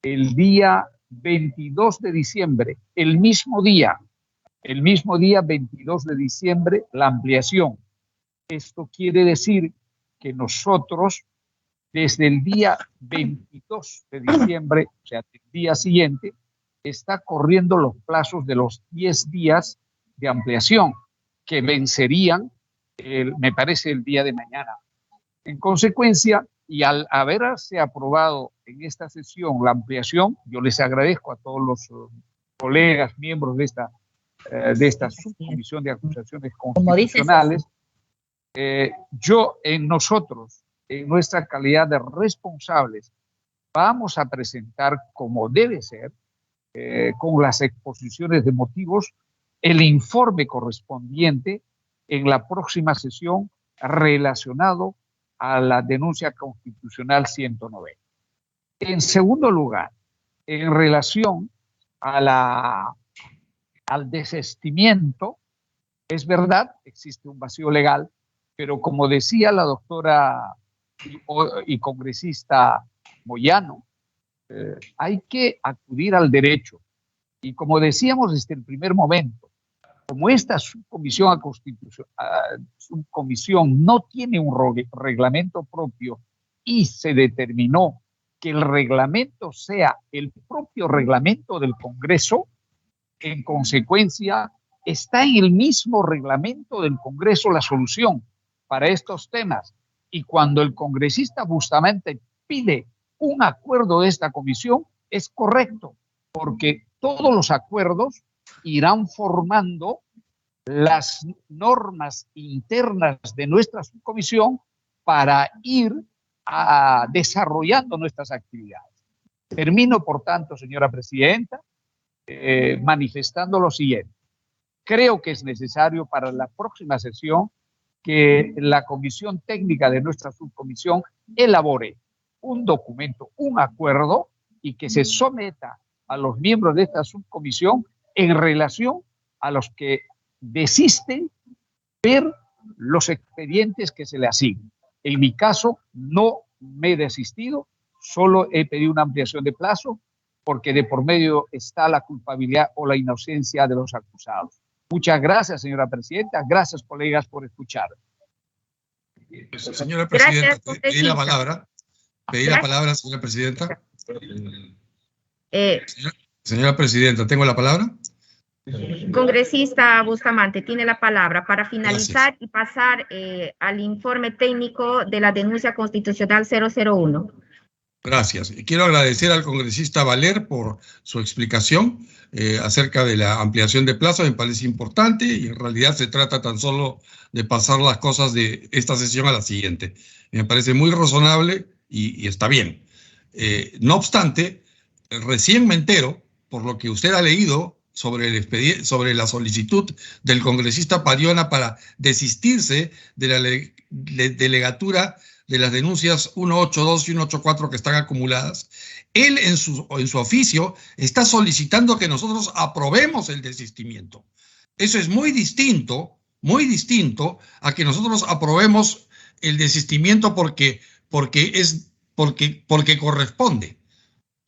el día 22 de diciembre, el mismo día 22 de diciembre, la ampliación. Esto quiere decir que nosotros, desde el día 22 de diciembre, o sea, el día siguiente, está corriendo los plazos de los 10 días de ampliación, que vencerían, me parece, el día de mañana. En consecuencia, y al haberse aprobado en esta sesión la ampliación, yo les agradezco a todos los colegas, miembros de esta subcomisión de acusaciones constitucionales, nosotros, en nuestra calidad de responsables, vamos a presentar, como debe ser, con las exposiciones de motivos, el informe correspondiente en la próxima sesión relacionado a la denuncia constitucional 190. En segundo lugar, en relación a al desistimiento, es verdad, existe un vacío legal, pero como decía la doctora y congresista Moyano, hay que acudir al derecho. Y como decíamos desde el primer momento, como esta subcomisión no tiene un reglamento propio y se determinó que el reglamento sea el propio reglamento del Congreso, en consecuencia, está en el mismo reglamento del Congreso la solución para estos temas. Y cuando el congresista Bustamante pide un acuerdo de esta comisión, es correcto, porque todos los acuerdos irán formando las normas internas de nuestra subcomisión para ir desarrollando nuestras actividades. Termino, por tanto, señora presidenta, manifestando lo siguiente. Creo que es necesario para la próxima sesión que la comisión técnica de nuestra subcomisión elabore un documento, un acuerdo, y que se someta a los miembros de esta subcomisión en relación a los que desisten ver los expedientes que se le asignan. En mi caso, no me he desistido, solo he pedido una ampliación de plazo porque de por medio está la culpabilidad o la inocencia de los acusados. Muchas gracias, señora presidenta. Gracias, colegas, por escuchar. Señora presidenta, Gracias, pedí la palabra. Pedí la palabra, señora presidenta. Señora presidenta, ¿tengo la palabra? Congresista Bustamante, tiene la palabra para finalizar y pasar al informe técnico de la denuncia constitucional 001. Gracias. Y quiero agradecer al congresista Valer por su explicación acerca de la ampliación de plazo. Me parece importante y en realidad se trata tan solo de pasar las cosas de esta sesión a la siguiente. Me parece muy razonable y está bien. No obstante, recién me entero, por lo que usted ha leído, sobre la solicitud del congresista Pariona para desistirse de la delegatura de las denuncias 182 y 184 que están acumuladas. Él en su oficio está solicitando que nosotros aprobemos el desistimiento. Eso es muy distinto a que nosotros aprobemos el desistimiento porque corresponde.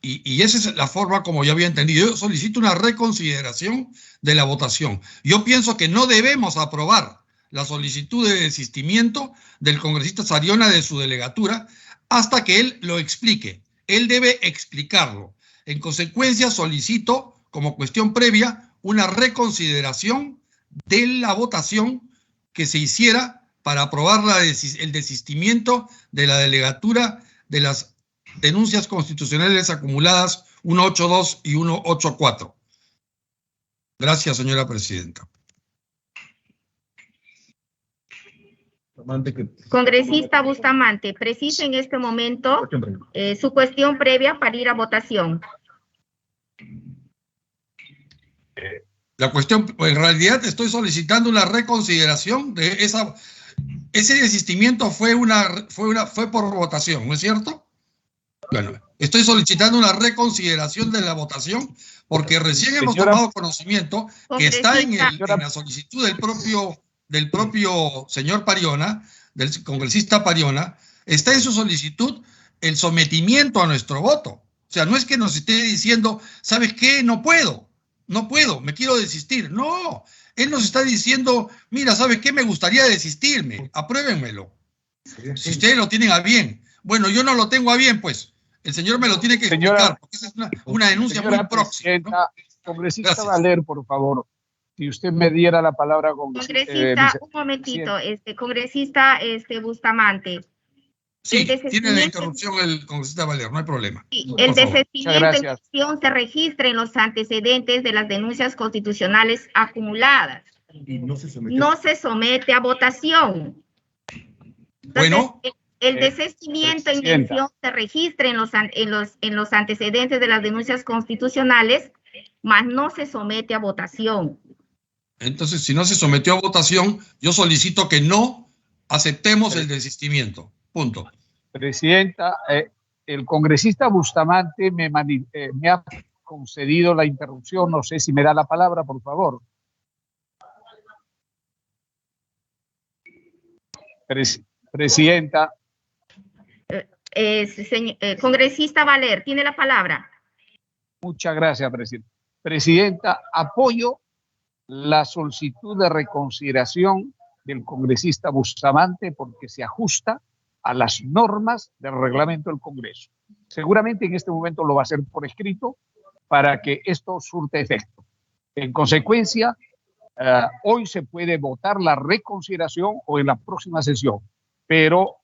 Y esa es la forma como yo había entendido. Yo solicito una reconsideración de la votación. Yo pienso que no debemos aprobar la solicitud de desistimiento del congresista Sariona de su delegatura hasta que él lo explique. Él debe explicarlo. En consecuencia, solicito como cuestión previa una reconsideración de la votación que se hiciera para aprobar el desistimiento de la delegatura de las denuncias constitucionales acumuladas 182 y 184. Gracias, señora presidenta. Congresista Bustamante, precise en este momento su cuestión previa para ir a votación. La cuestión, en realidad estoy solicitando una reconsideración de ese desistimiento fue por votación, ¿no es cierto? Bueno, estoy solicitando una reconsideración de la votación porque recién hemos tomado conocimiento que está en la solicitud del propio señor Pariona, del congresista Pariona, está en su solicitud el sometimiento a nuestro voto. O sea, no es que nos esté diciendo, ¿sabes qué? No puedo, me quiero desistir. No, él nos está diciendo, mira, ¿sabes qué? Me gustaría desistirme, apruébenmelo. Si ustedes lo tienen a bien. Bueno, yo no lo tengo a bien, pues. El señor me lo tiene que explicar, porque esa es una denuncia muy próxima, ¿no? Congresista Valer, por favor, si usted me diera la palabra, congresista, un momentito, congresista Bustamante. Sí, tiene la interrupción el congresista Valer, no hay problema. Sí, el desistimiento en acción se registra en los antecedentes de las denuncias constitucionales acumuladas. No se somete a votación. Entonces, bueno. El desistimiento en mención se registra en los antecedentes de las denuncias constitucionales, mas no se somete a votación. Entonces, si no se sometió a votación, yo solicito que no aceptemos el desistimiento. Punto. Presidenta, el congresista Bustamante me ha concedido la interrupción. No sé si me da la palabra, por favor. Presidenta. Congresista Valer, tiene la palabra. Muchas gracias, presidenta. Presidenta, apoyo la solicitud de reconsideración del congresista Bustamante porque se ajusta a las normas del reglamento del Congreso. Seguramente en este momento lo va a hacer por escrito para que esto surte efecto. En consecuencia, hoy se puede votar la reconsideración o en la próxima sesión, pero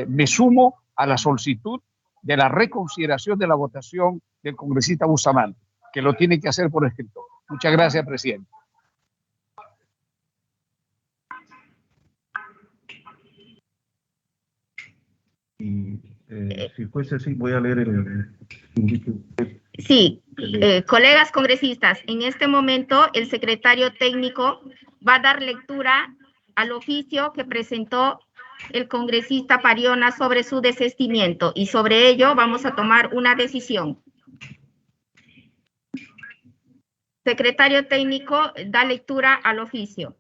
me sumo a la solicitud de la reconsideración de la votación del congresista Bustamante, que lo tiene que hacer por escrito. Muchas gracias, presidente. Si fuese así, voy a leer Sí, colegas congresistas, en este momento el secretario técnico va a dar lectura al oficio que presentó el congresista Pariona sobre su desistimiento y sobre ello vamos a tomar una decisión. Secretario técnico da lectura al oficio.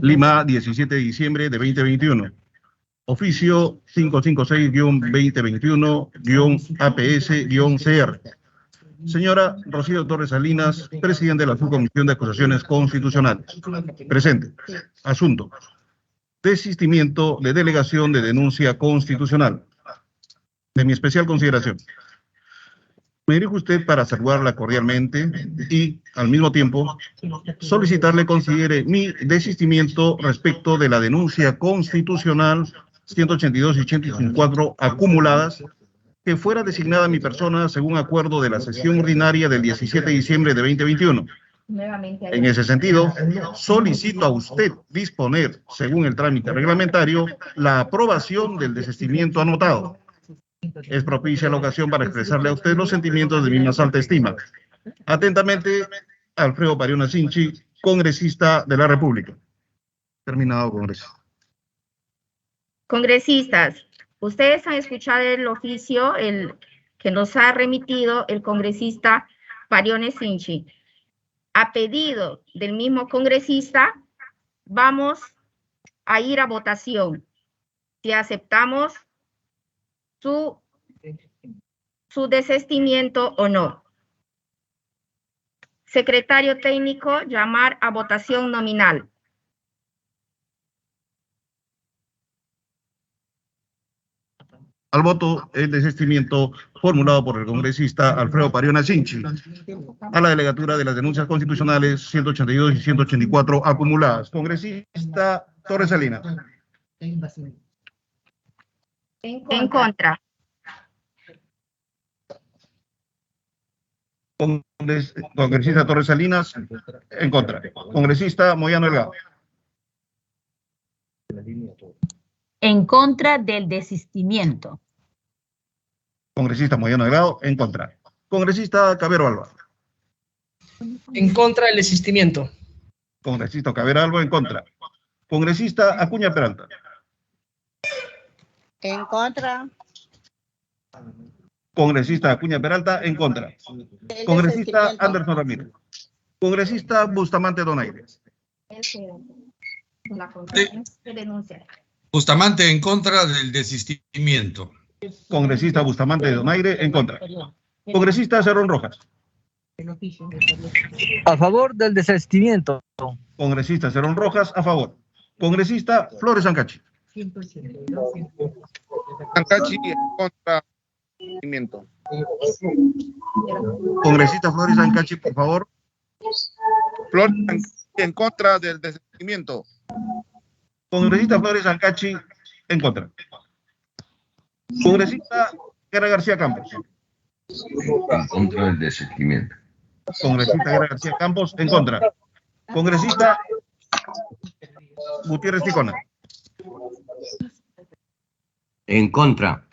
Lima, 17 de diciembre de 2021. Oficio 556-2021-APS-CR. Señora Rocío Torres Salinas, presidente de la Subcomisión de Acusaciones Constitucionales. Presente. Asunto: desistimiento de delegación de denuncia constitucional. De mi especial consideración, me dirijo a usted para saludarla cordialmente y, al mismo tiempo, solicitarle considere mi desistimiento respecto de la denuncia constitucional 182 y 184 acumuladas, que fuera designada mi persona según acuerdo de la sesión ordinaria del 17 de diciembre de 2021. En ese sentido, solicito a usted disponer, según el trámite reglamentario, la aprobación del desistimiento anotado. Es propicia la ocasión para expresarle a usted los sentimientos de mi más alta estima. Atentamente, Alfredo Pariona Sinchi, congresista de la República. Terminado, Congreso. Congresistas, ustedes han escuchado el oficio que nos ha remitido el congresista Pariona Sinchi. A pedido del mismo congresista, vamos a ir a votación. Si aceptamos su desistimiento o no. Secretario técnico, llamar a votación nominal. Al voto el desistimiento formulado por el congresista Alfredo Pariona Sinchi a la delegatura de las denuncias constitucionales 182 y 184 acumuladas. Congresista Torres Salinas. En contra. Congresista Torres Salinas, en contra. Congresista Moyano Delgado. En contra del desistimiento. Congresista Moyano Delgado, en contra. Congresista Cabero Alba. En contra del desistimiento. Congresista Cabero Alba, en contra. Congresista Acuña Peralta. En contra. Congresista Acuña Peralta, en contra. Congresista Anderson Ramírez. Congresista Bustamante Donaire. Bustamante en contra del desistimiento. Congresista Bustamante Donaire, en contra. Congresista Cerrón Rojas. A favor del desistimiento. Congresista Cerrón Rojas, a favor. Congresista Flores Ancachi. Ancachi en contra del desistimiento. Congresista Flores Ancachi, por favor. Flores en contra del desistimiento. Congresista Flores Ancachi, en contra. Congresista Guerra García Campos. En contra del desistimiento. Congresista Guerra García Campos, en contra. Congresista Gutiérrez Ticona. En contra.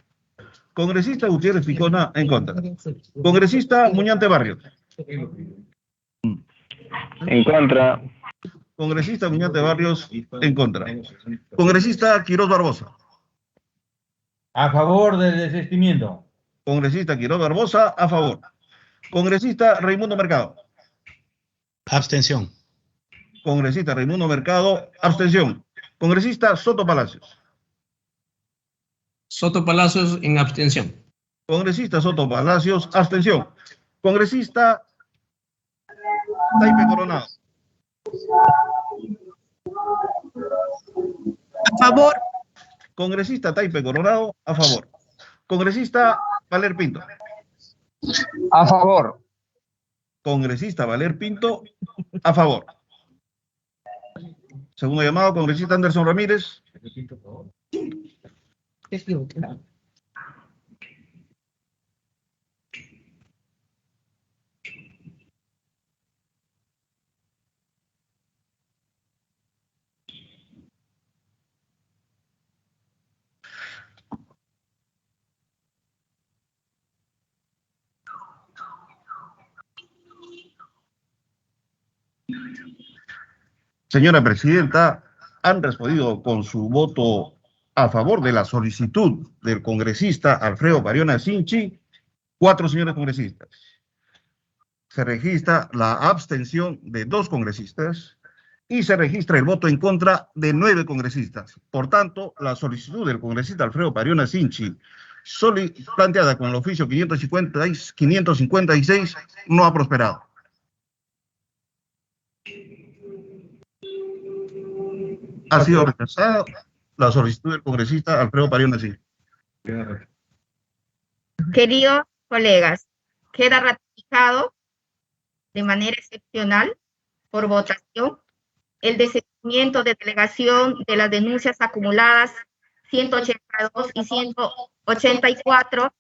Congresista Gutiérrez Ticona, en contra. Congresista Muñante Barrios. En contra. Congresista Muñante Barrios, en contra. Congresista Quiroz Barbosa. A favor del desistimiento. Congresista Quiroz Barbosa, a favor. Congresista Raimundo Mercado. Abstención. Congresista Raimundo Mercado, abstención. Congresista Soto Palacios. Soto Palacios en abstención. Congresista Soto Palacios, abstención. Congresista Taipe Coronado. A favor. Congresista Taipe Coronado, a favor. Congresista Valer Pinto. A favor. Congresista Valer Pinto, a favor. Segundo llamado, congresista Anderson Ramírez. Señora Presidenta, han respondido con su voto a favor de la solicitud del congresista Alfredo Pariona Sinchi 4 señores congresistas. se registra la abstención de 2 congresistas y se registra el voto en contra de 9 congresistas. Por tanto, la solicitud del congresista Alfredo Pariona Sinchi, planteada con el oficio 556, no ha prosperado. Ha sido rechazada la solicitud del congresista Alfredo Pariona Sinchi. Queridos colegas, queda ratificado de manera excepcional por votación el desistimiento de delegación de las denuncias acumuladas 182 y 184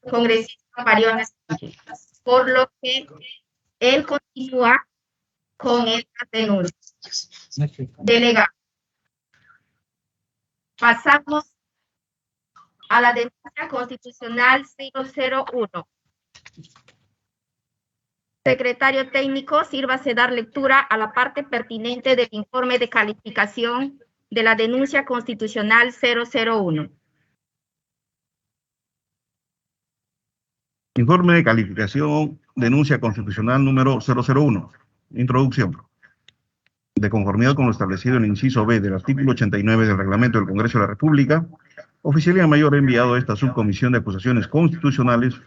congresista Pariona Sinchi, por lo que él continúa con estas denuncias. Delegado. Pasamos a la denuncia constitucional 001. Secretario técnico, sírvase dar lectura a la parte pertinente del informe de calificación de la denuncia constitucional 001. Informe de calificación, denuncia constitucional número 001. Introducción. De conformidad con lo establecido en el inciso B del artículo 89 del Reglamento del Congreso de la República, Oficialía Mayor ha enviado a esta subcomisión de acusaciones constitucionales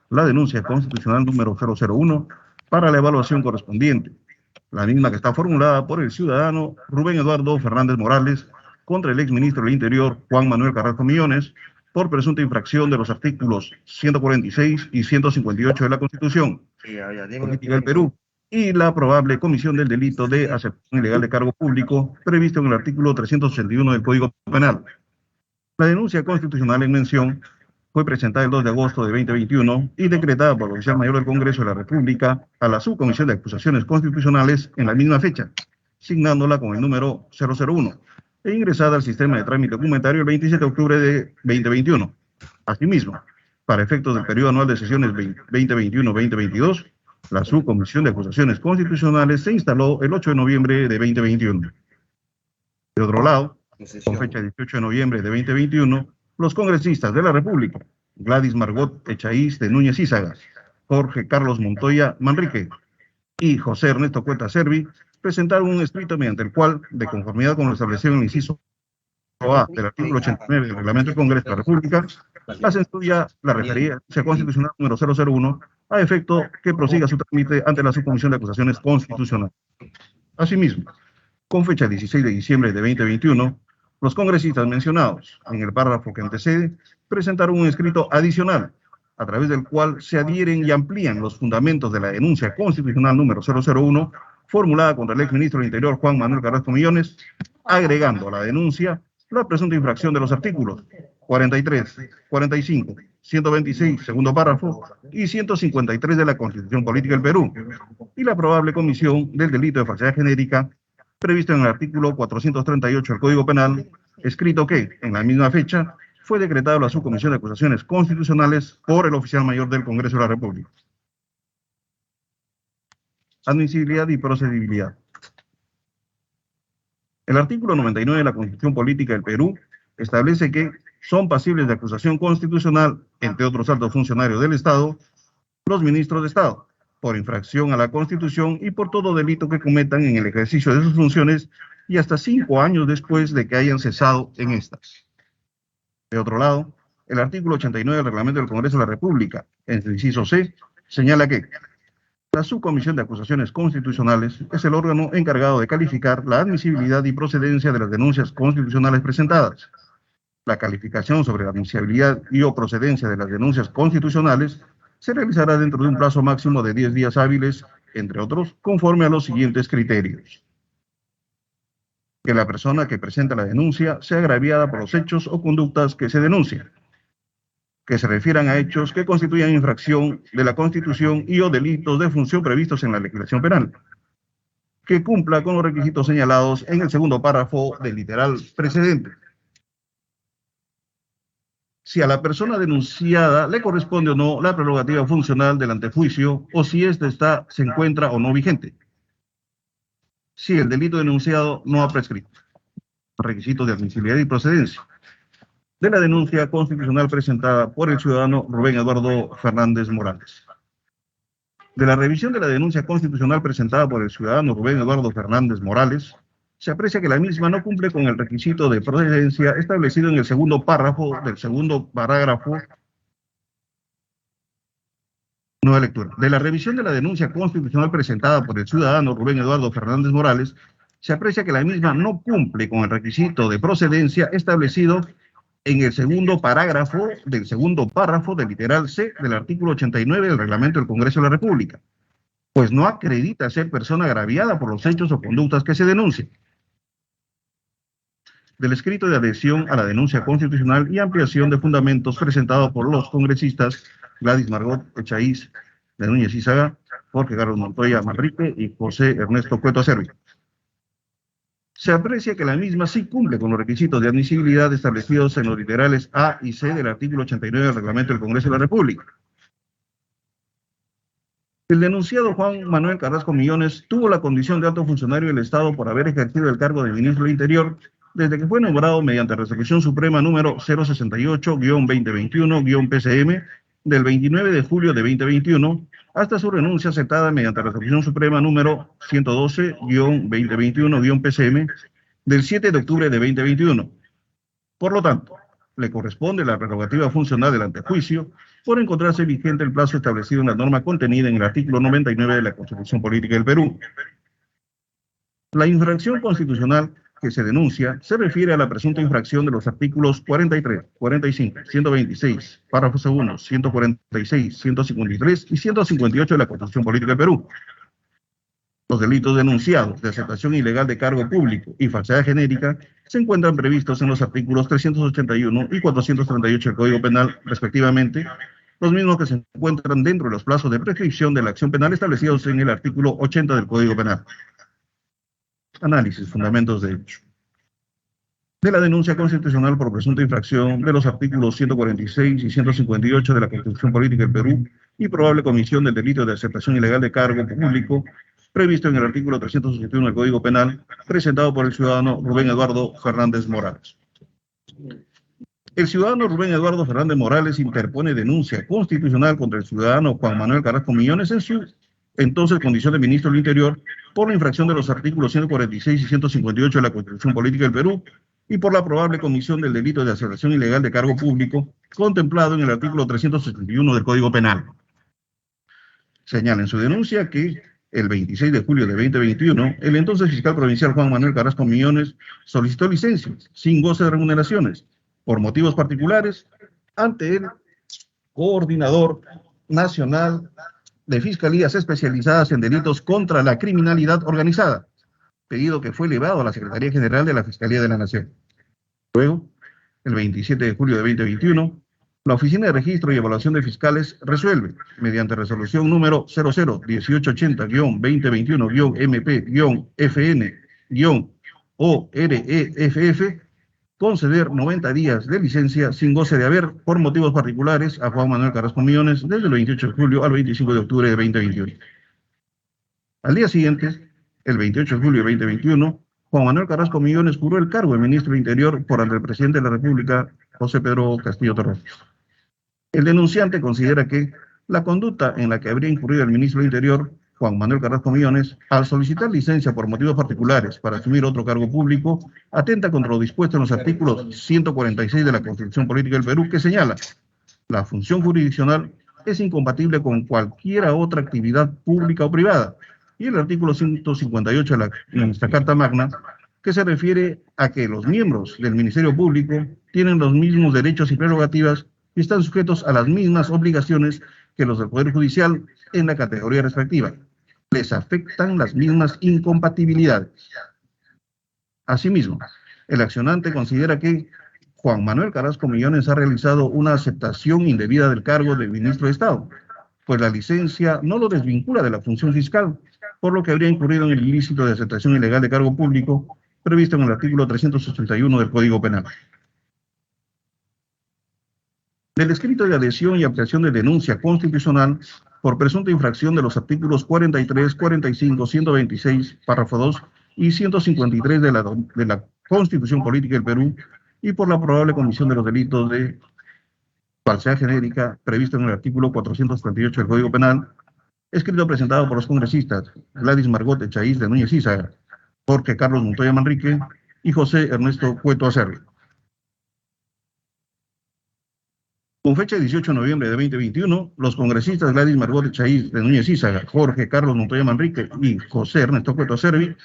la denuncia constitucional número 001 para la evaluación correspondiente, la misma que está formulada por el ciudadano Rubén Eduardo Fernández Morales contra el exministro del Interior Juan Manuel Carrasco Millones por presunta infracción de los artículos 146 y 158 de la Constitución Política del Perú y la probable comisión del delito de aceptación ilegal de cargo público previsto en el artículo 381 del Código Penal. La denuncia constitucional en mención fue presentada el 2 de agosto de 2021 y decretada por el oficial mayor del Congreso de la República a la subcomisión de acusaciones constitucionales en la misma fecha, signándola con el número 001 e ingresada al sistema de trámite documentario el 27 de octubre de 2021. Asimismo, para efectos del periodo anual de sesiones 2021-2022, la subcomisión de acusaciones constitucionales se instaló el 8 de noviembre de 2021. De otro lado, con fecha 18 de noviembre de 2021, los congresistas de la República, Gladys Margot Echaíz de Núñez Ízaga, Jorge Carlos Montoya Manrique y José Ernesto Cueta Servi, presentaron un escrito mediante el cual, de conformidad con lo establecido en el inciso A del artículo 89 del Reglamento del Congreso de la República, hacen suya la referida denuncia constitucional número 001 a efecto que prosiga su trámite ante la subcomisión de acusaciones constitucionales. Asimismo, con fecha 16 de diciembre de 2021, los congresistas mencionados en el párrafo que antecede presentaron un escrito adicional, a través del cual se adhieren y amplían los fundamentos de la denuncia constitucional número 001, formulada contra el exministro del Interior Juan Manuel Carrasco Millones, agregando a la denuncia la presunta infracción de los artículos 43, 45, 126, segundo párrafo, y 153 de la Constitución Política del Perú, y la probable comisión del delito de falsedad genérica previsto en el artículo 438 del Código Penal, escrito que, en la misma fecha, fue decretado la subcomisión de acusaciones constitucionales por el oficial mayor del Congreso de la República. Admisibilidad y procedibilidad. El artículo 99 de la Constitución Política del Perú establece que son pasibles de acusación constitucional, entre otros altos funcionarios del Estado, los ministros de Estado, por infracción a la Constitución y por todo delito que cometan en el ejercicio de sus funciones y hasta 5 años después de que hayan cesado en estas. De otro lado, el artículo 89 del Reglamento del Congreso de la República, en su inciso C, señala que la subcomisión de acusaciones constitucionales es el órgano encargado de calificar la admisibilidad y procedencia de las denuncias constitucionales presentadas. La calificación sobre la admisibilidad y o procedencia de las denuncias constitucionales se realizará dentro de un plazo máximo de 10 días hábiles, entre otros, conforme a los siguientes criterios. Que la persona que presenta la denuncia sea agraviada por los hechos o conductas que se denuncian. Que se refieran a hechos que constituyan infracción de la Constitución y o delitos de función previstos en la legislación penal. Que cumpla con los requisitos señalados en el segundo párrafo del literal precedente. Si a la persona denunciada le corresponde o no la prerrogativa funcional del antejuicio o si éste se encuentra o no vigente. Si el delito denunciado no ha prescrito. Requisitos de admisibilidad y procedencia de la denuncia constitucional presentada por el ciudadano Rubén Eduardo Fernández Morales. De la revisión de la denuncia constitucional presentada por el ciudadano Rubén Eduardo Fernández Morales, se aprecia que la misma no cumple con el requisito de procedencia establecido en el segundo párrafo del segundo parágrafo. Nueva lectura. De la revisión de la denuncia constitucional presentada por el ciudadano Rubén Eduardo Fernández Morales, se aprecia que la misma no cumple con el requisito de procedencia establecido en el segundo parágrafo del segundo párrafo del literal C del artículo 89 del Reglamento del Congreso de la República, pues no acredita ser persona agraviada por los hechos o conductas que se denuncian. Del escrito de adhesión a la denuncia constitucional y ampliación de fundamentos presentado por los congresistas Gladys Margot Echaíz de Núñez y Saga, Jorge Carlos Montoya Manrique y José Ernesto Cueto Acerbi. Se aprecia que la misma sí cumple con los requisitos de admisibilidad establecidos en los literales A y C del artículo 89 del Reglamento del Congreso de la República. El denunciado Juan Manuel Carrasco Millones tuvo la condición de alto funcionario del Estado por haber ejercido el cargo de ministro del Interior desde que fue nombrado mediante Resolución Suprema número 068-2021-PCM del 29 de julio de 2021 hasta su renuncia aceptada mediante Resolución Suprema número 112-2021-PCM del 7 de octubre de 2021. Por lo tanto, le corresponde la prerrogativa funcional del antejuicio por encontrarse vigente el plazo establecido en la norma contenida en el artículo 99 de la Constitución Política del Perú. La infracción constitucional que se denuncia se refiere a la presunta infracción de los artículos 43, 45, 126, párrafo segundo, 146, 153 y 158 de la Constitución Política del Perú. Los delitos denunciados de aceptación ilegal de cargo público y falsedad genérica se encuentran previstos en los artículos 381 y 438 del Código Penal, respectivamente, los mismos que se encuentran dentro de los plazos de prescripción de la acción penal establecidos en el artículo 80 del Código Penal. Análisis, fundamentos de hecho. De la denuncia constitucional por presunta infracción de los artículos 146 y 158 de la Constitución Política del Perú y probable comisión del delito de aceptación ilegal de cargo público previsto en el artículo 361 del Código Penal, presentado por el ciudadano Rubén Eduardo Fernández Morales. El ciudadano Rubén Eduardo Fernández Morales interpone denuncia constitucional contra el ciudadano Juan Manuel Carrasco Millones en su entonces condición de ministro del Interior por la infracción de los artículos 146 y 158 de la Constitución Política del Perú y por la probable comisión del delito de aceptación ilegal de cargo público contemplado en el artículo 361 del Código Penal. Señala en su denuncia que el 26 de julio de 2021, el entonces fiscal provincial Juan Manuel Carrasco Millones solicitó licencias sin goce de remuneraciones por motivos particulares ante el Coordinador Nacional de Fiscalías Especializadas en Delitos contra la Criminalidad Organizada, pedido que fue elevado a la Secretaría General de la Fiscalía de la Nación. Luego, el 27 de julio de 2021, la Oficina de Registro y Evaluación de Fiscales resuelve, mediante resolución número 00-1880-2021-MP-FN-OREFF, conceder 90 días de licencia sin goce de haber por motivos particulares a Juan Manuel Carrasco Millones desde el 28 de julio al 25 de octubre de 2021. Al día siguiente, el 28 de julio de 2021, Juan Manuel Carrasco Millones juró el cargo de ministro del Interior por ante el presidente de la República, José Pedro Castillo Terrones. El denunciante considera que la conducta en la que habría incurrido el ministro del Interior, Juan Manuel Carrasco Millones, al solicitar licencia por motivos particulares para asumir otro cargo público, atenta contra lo dispuesto en los artículos 146 de la Constitución Política del Perú, que señala: la función jurisdiccional es incompatible con cualquier otra actividad pública o privada, y el artículo 158 de nuestra Carta Magna, que se refiere a que los miembros del Ministerio Público tienen los mismos derechos y prerrogativas y están sujetos a las mismas obligaciones que los del Poder Judicial en la categoría respectiva. Les afectan las mismas incompatibilidades. Asimismo, el accionante considera que Juan Manuel Carrasco Millones ha realizado una aceptación indebida del cargo de ministro de Estado, pues la licencia no lo desvincula de la función fiscal, por lo que habría incurrido en el ilícito de aceptación ilegal de cargo público previsto en el artículo 381 del Código Penal. Del escrito de adhesión y ampliación de denuncia constitucional por presunta infracción de los artículos 43, 45, 126, párrafo 2 y 153 de la Constitución Política del Perú y por la probable comisión de los delitos de falsedad genérica previsto en el artículo 438 del Código Penal, Escrito presentado por los congresistas Gladys Margot Echaíz de Núñez Ízaga, Jorge Carlos Montoya Manrique y José Ernesto Cueto Acerbi. Con fecha 18 de noviembre de 2021, los congresistas Gladys Margot Echaíz de Núñez Ízaga, Jorge Carlos Montoya Manrique y José Ernesto Cueto Acerbi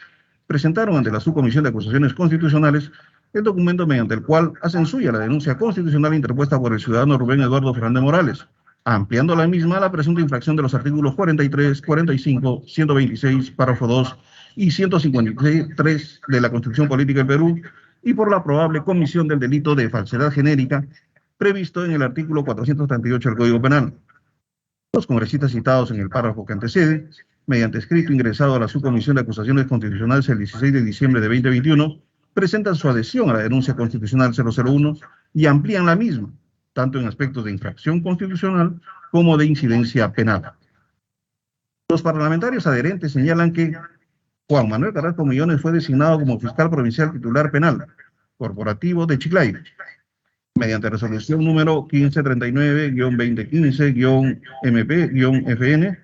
presentaron ante la Subcomisión de Acusaciones Constitucionales el documento mediante el cual hacen suya la denuncia constitucional interpuesta por el ciudadano Rubén Eduardo Fernández Morales, ampliando la misma a la presunta infracción de los artículos 43, 45, 126, párrafo 2 y 153 de la Constitución Política del Perú y por la probable comisión del delito de falsedad genérica previsto en el artículo 438 del Código Penal. Los congresistas citados en el párrafo que antecede, mediante escrito ingresado a la Subcomisión de Acusaciones Constitucionales el 16 de diciembre de 2021, presentan su adhesión a la denuncia constitucional 001 y amplían la misma, tanto en aspectos de infracción constitucional como de incidencia penal. Los parlamentarios adherentes señalan que Juan Manuel Carrasco Millones fue designado como fiscal provincial titular penal corporativo de Chiclayo, mediante resolución número 1539-2015-MP-FN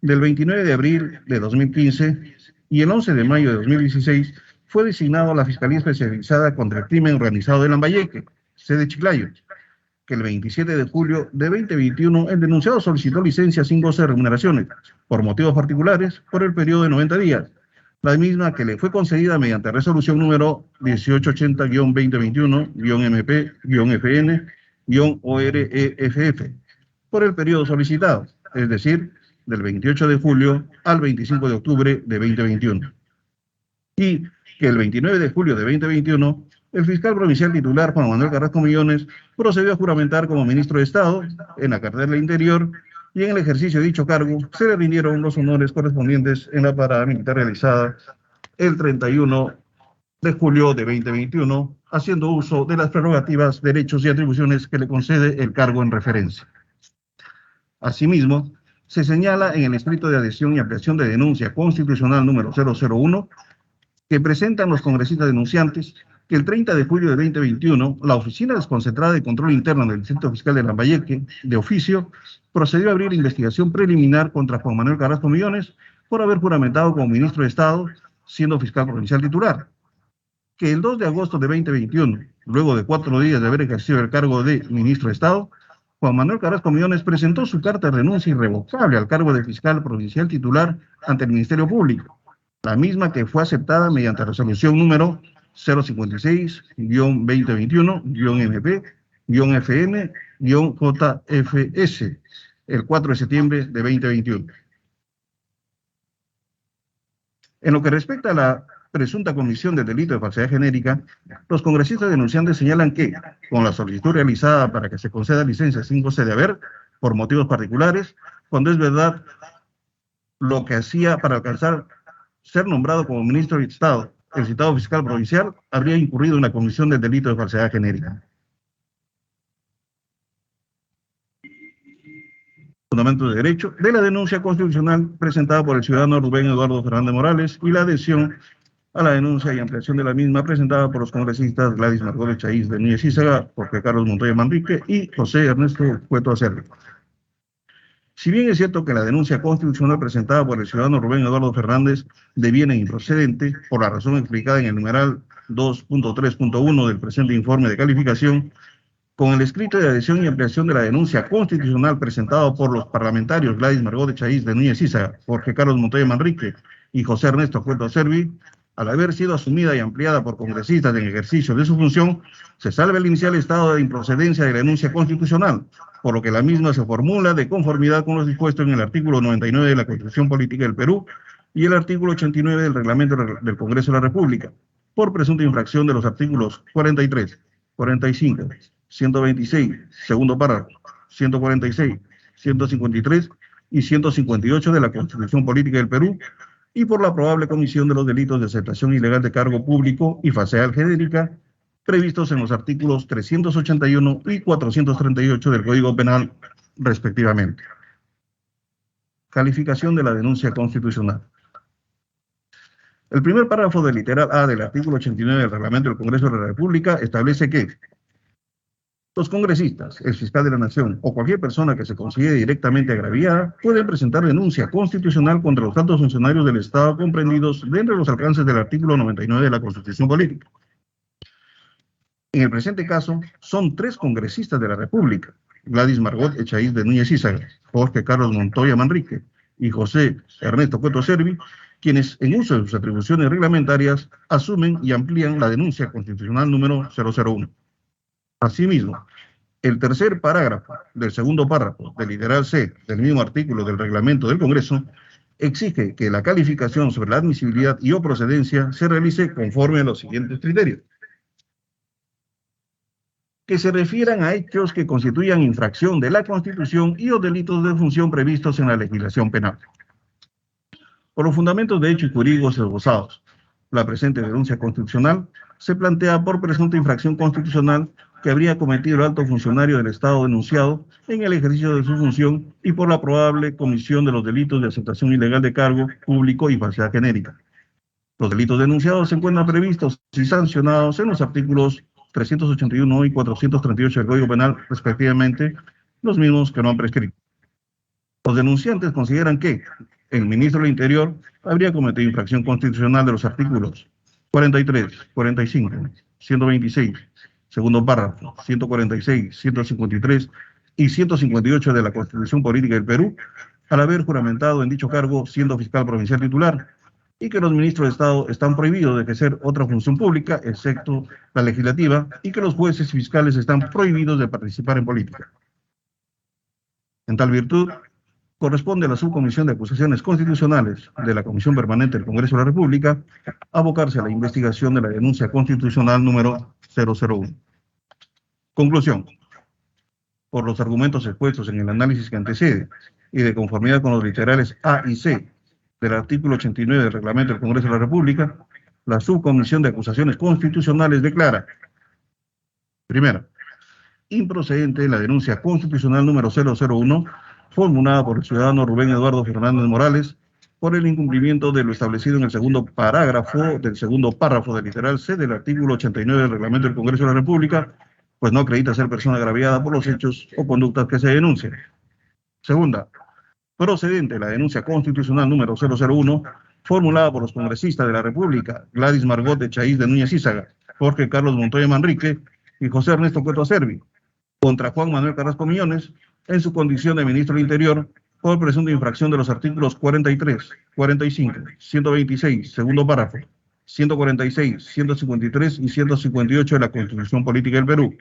del 29 de abril de 2015 y el 11 de mayo de 2016 fue designado a la Fiscalía Especializada contra el Crimen Organizado de Lambayeque, sede Chiclayo, que el 27 de julio de 2021 el denunciado solicitó licencia sin goce de remuneraciones por motivos particulares por el periodo de 90 días, la misma que le fue concedida mediante resolución número 1880-2021-MP-FN-OREFF por el periodo solicitado, es decir, del 28 de julio al 25 de octubre de 2021. Y que el 29 de julio de 2021, el fiscal provincial titular Juan Manuel Carrasco Millones procedió a juramentar como ministro de Estado en la cartera del Interior y en el ejercicio de dicho cargo se le rindieron los honores correspondientes en la parada militar realizada el 31 de julio de 2021, haciendo uso de las prerrogativas, derechos y atribuciones que le concede el cargo en referencia. Asimismo, se señala en el escrito de adhesión y ampliación de denuncia constitucional número 001 que presentan los congresistas denunciantes que el 30 de julio de 2021, la Oficina Desconcentrada de Control Interno del Distrito Fiscal de Lambayeque, de oficio, procedió a abrir investigación preliminar contra Juan Manuel Carrasco Millones por haber juramentado como ministro de Estado, siendo fiscal provincial titular. Que el 2 de agosto de 2021, luego de 4 días de haber ejercido el cargo de ministro de Estado, Juan Manuel Carrasco Millones presentó su carta de renuncia irrevocable al cargo de fiscal provincial titular ante el Ministerio Público, la misma que fue aceptada mediante resolución número 056-2021-MP-FN-JFS, el 4 de septiembre de 2021. En lo que respecta a la presunta comisión del delito de falsedad genérica, los congresistas denunciantes señalan que, con la solicitud realizada para que se conceda licencia sin goce de haber, por motivos particulares, cuando es verdad lo que hacía para alcanzar ser nombrado como ministro de Estado, el citado fiscal provincial habría incurrido en la comisión del delito de falsedad genérica. Fundamento de derecho de la denuncia constitucional presentada por el ciudadano Rubén Eduardo Fernández Morales y la adhesión a la denuncia y ampliación de la misma presentada por los congresistas Gladys Margot Echaíz de Núñez Ízaga, Jorge Carlos Montoya Manrique y José Ernesto Cueto Acerbi. Si bien es cierto que la denuncia constitucional presentada por el ciudadano Rubén Eduardo Fernández deviene improcedente, por la razón explicada en el numeral 2.3.1 del presente informe de calificación, con el escrito de adhesión y ampliación de la denuncia constitucional presentado por los parlamentarios Gladys Margot Echaíz de Núñez Ízaga, Jorge Carlos Montoya Manrique y José Ernesto Cueto Acerbi, al haber sido asumida y ampliada por congresistas en ejercicio de su función, se salva el inicial estado de improcedencia de la denuncia constitucional, por lo que la misma se formula de conformidad con lo dispuesto en el artículo 99 de la Constitución Política del Perú y el artículo 89 del Reglamento del Congreso de la República, por presunta infracción de los artículos 43, 45, 126, segundo párrafo, 146, 153 y 158 de la Constitución Política del Perú, y por la probable comisión de los delitos de aceptación ilegal de cargo público y falsedad genérica, previstos en los artículos 381 y 438 del Código Penal, respectivamente. Calificación de la denuncia constitucional. El primer párrafo del literal A del artículo 89 del Reglamento del Congreso de la República establece que Los congresistas, el fiscal de la Nación o cualquier persona que se considere directamente agraviada pueden presentar denuncia constitucional contra los altos funcionarios del Estado comprendidos dentro de los alcances del artículo 99 de la Constitución Política. En el presente caso, son 3 congresistas de la República, Gladys Margot Echaíz de Núñez Ízaga, Jorge Carlos Montoya Manrique y José Ernesto Cueto Servi, quienes, en uso de sus atribuciones reglamentarias, asumen y amplían la denuncia constitucional número 001. Asimismo, el tercer parágrafo del segundo párrafo del literal C del mismo artículo del reglamento del Congreso exige que la calificación sobre la admisibilidad y o procedencia se realice conforme a los siguientes criterios. Que se refieran a hechos que constituyan infracción de la Constitución y o delitos de función previstos en la legislación penal. Por los fundamentos de hechos jurídicos esbozados, la presente denuncia constitucional se plantea por presunta infracción constitucional que habría cometido el alto funcionario del Estado denunciado en el ejercicio de su función y por la probable comisión de los delitos de aceptación ilegal de cargo público y falsedad genérica. Los delitos denunciados se encuentran previstos y sancionados en los artículos 381 y 438 del Código Penal, respectivamente, los mismos que no han prescrito. Los denunciantes consideran que el ministro del Interior habría cometido infracción constitucional de los artículos 43, 45, 126, segundo párrafo, 146, 153 y 158 de la Constitución Política del Perú, al haber juramentado en dicho cargo siendo fiscal provincial titular, y que los ministros de Estado están prohibidos de ejercer otra función pública, excepto la legislativa, y que los jueces y fiscales están prohibidos de participar en política. En tal virtud, corresponde a la Subcomisión de Acusaciones Constitucionales de la Comisión Permanente del Congreso de la República abocarse a la investigación de la denuncia constitucional número 001. Conclusión. Por los argumentos expuestos en el análisis que antecede y de conformidad con los literales A y C del artículo 89 del Reglamento del Congreso de la República, la Subcomisión de Acusaciones Constitucionales declara: primero, improcedente la denuncia constitucional número 001 formulada por el ciudadano Rubén Eduardo Fernández Morales por el incumplimiento de lo establecido en el segundo parágrafo del segundo párrafo del literal C del artículo 89 del Reglamento del Congreso de la República, pues no acredita ser persona agraviada por los hechos o conductas que se denuncian. Segunda, procedente la denuncia constitucional número 001 formulada por los congresistas de la República, Gladys Margot Echaíz de Núñez Ízaga, Jorge Carlos Montoya Manrique y José Ernesto Cueto Servi, contra Juan Manuel Carrasco Millones, en su condición de ministro del Interior, por presunta infracción de los artículos 43, 45, 126, segundo párrafo, 146, 153 y 158 de la Constitución Política del Perú.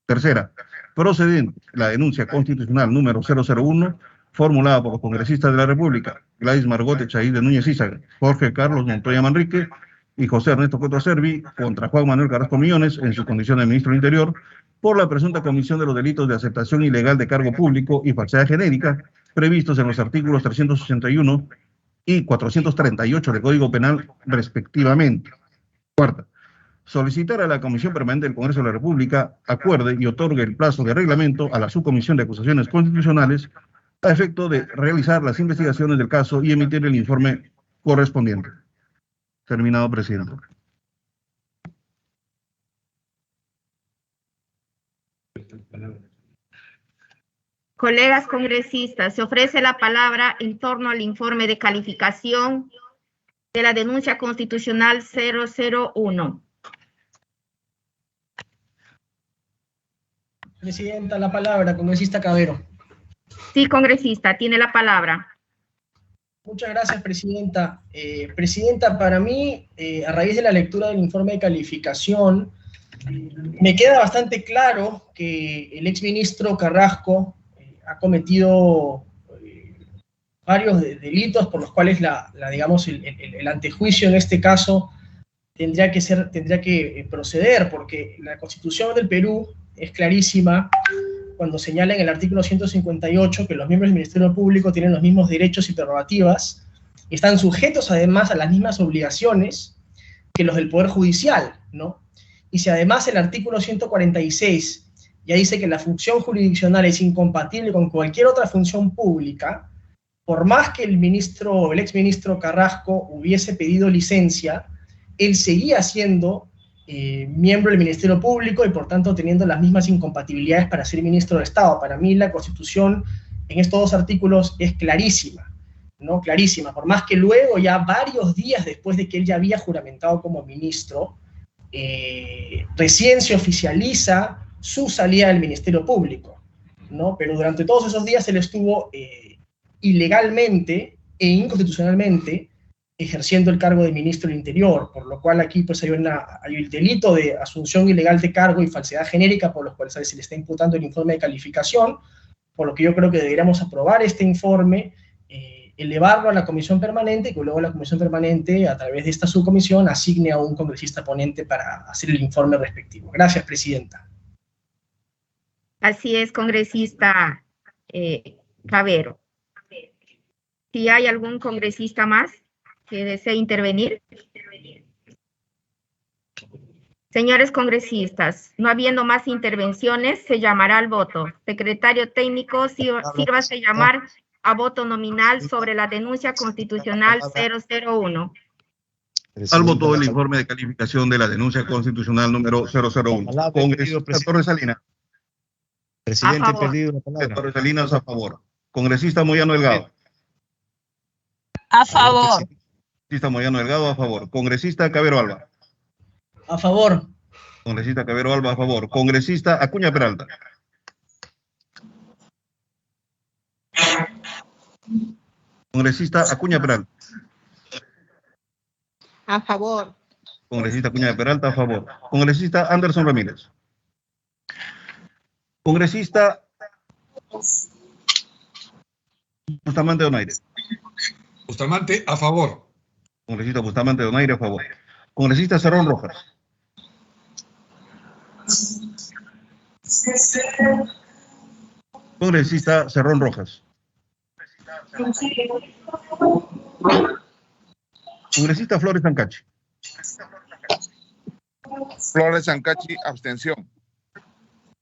Tercera, procedente la denuncia constitucional número 001, formulada por los congresistas de la República, Gladys Margot Echaíz de Núñez Ízaga, Jorge Carlos Montoya Manrique y José Ernesto Cueto Servi, contra Juan Manuel Carrasco Millones, en su condición de ministro del Interior, por la presunta comisión de los delitos de aceptación ilegal de cargo público y falsedad genérica, previstos en los artículos 381 y 438 del Código Penal, respectivamente. Cuarta, solicitar a la Comisión Permanente del Congreso de la República acuerde y otorgue el plazo de reglamento a la Subcomisión de Acusaciones Constitucionales a efecto de realizar las investigaciones del caso y emitir el informe correspondiente. Terminado, presidente. Colegas congresistas, se ofrece la palabra en torno al informe de calificación de la denuncia constitucional 001. Presidenta, la palabra, congresista Cabero. Sí, congresista, tiene la palabra. Muchas gracias, presidenta. Presidenta, para mí, a raíz de la lectura del informe de calificación, me queda bastante claro que el exministro Carrasco ha cometido varios delitos por los cuales digamos, el antejuicio en este caso tendría que proceder, porque la Constitución del Perú es clarísima cuando señala en el artículo 158 que los miembros del Ministerio Público tienen los mismos derechos y prerrogativas y están sujetos además a las mismas obligaciones que los del Poder Judicial, ¿no? Y si además el artículo 146 ya dice que la función jurisdiccional es incompatible con cualquier otra función pública, por más que el exministro Carrasco hubiese pedido licencia, él seguía siendo miembro del Ministerio Público y por tanto teniendo las mismas incompatibilidades para ser ministro de Estado. Para mí la Constitución en estos dos artículos es clarísima, ¿no? Clarísima, por más que luego, ya varios días después de que él ya había juramentado como ministro, recién se oficializa su salida del Ministerio Público, ¿no? Pero durante todos esos días él estuvo ilegalmente e inconstitucionalmente ejerciendo el cargo de ministro del Interior, por lo cual aquí pues hay el delito de asunción ilegal de cargo y falsedad genérica, por los cuales se le está imputando el informe de calificación, por lo que yo creo que deberíamos aprobar este informe, elevarlo a la comisión permanente, y que luego la comisión permanente, a través de esta subcomisión, asigne a un congresista ponente para hacer el informe respectivo. Gracias, presidenta. Así es, congresista Cavero. Si hay algún congresista más que desee intervenir. Señores congresistas, no habiendo más intervenciones, se llamará al voto. Secretario técnico, sírvase llamar a voto nominal sobre la denuncia constitucional 001. Al voto el informe de calificación de la denuncia constitucional número 001. Congresista Torres Salinas. Presidente, perdido la palabra. Torres Salinas, a favor. Congresista Moyano Delgado. A favor. Congresista Moyano Delgado, a favor. Congresista Cavero Alba. A favor. Congresista Cavero Alba, a favor. Congresista Acuña Peralta. Congresista Acuña Peralta. A favor. Congresista Acuña Peralta, a favor. Congresista Anderson Ramírez. Congresista Bustamante Donaire. Bustamante, a favor. Congresista Bustamante Donaire, a favor. Congresista Cerrón Rojas. Congresista Cerrón Rojas. Congresista Flores Sancachi. Flores Sancachi, abstención.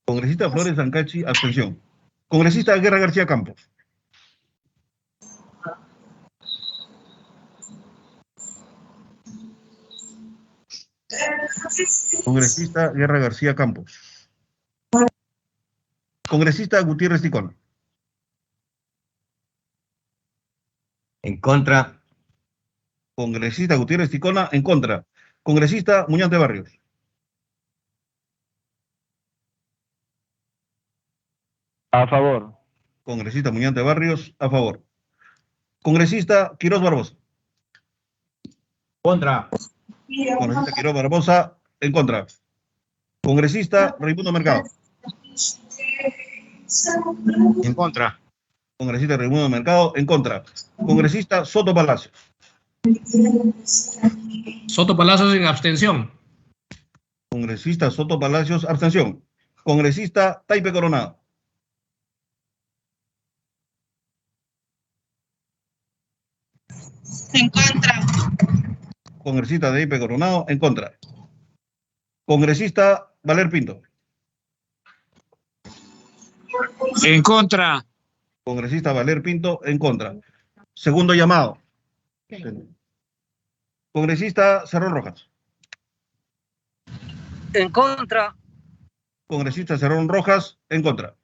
Congresista Flores Sancachi, abstención. Congresista Guerra García Campos. Congresista Guerra García Campos. Congresista Gutiérrez Ticona. En contra. Congresista Gutiérrez Ticona, en contra. Congresista Muñante Barrios. A favor. Congresista Muñante Barrios, a favor. Congresista Quiroz Barbosa. Contra. Congresista Quiroz Barbosa, en contra. Congresista Raimundo Mercado. En contra. Congresista Raimundo Mercado, en contra. Congresista Soto Palacios. Soto Palacios en abstención. Congresista Soto Palacios, abstención. Congresista Taipe Coronado. En contra. Congresista Taipe Coronado, en contra. Congresista Valer Pinto. En contra. Congresista Valer Pinto, en contra. Segundo llamado. Congresista Cerrón Rojas. En contra. Congresista Cerrón Rojas, en contra.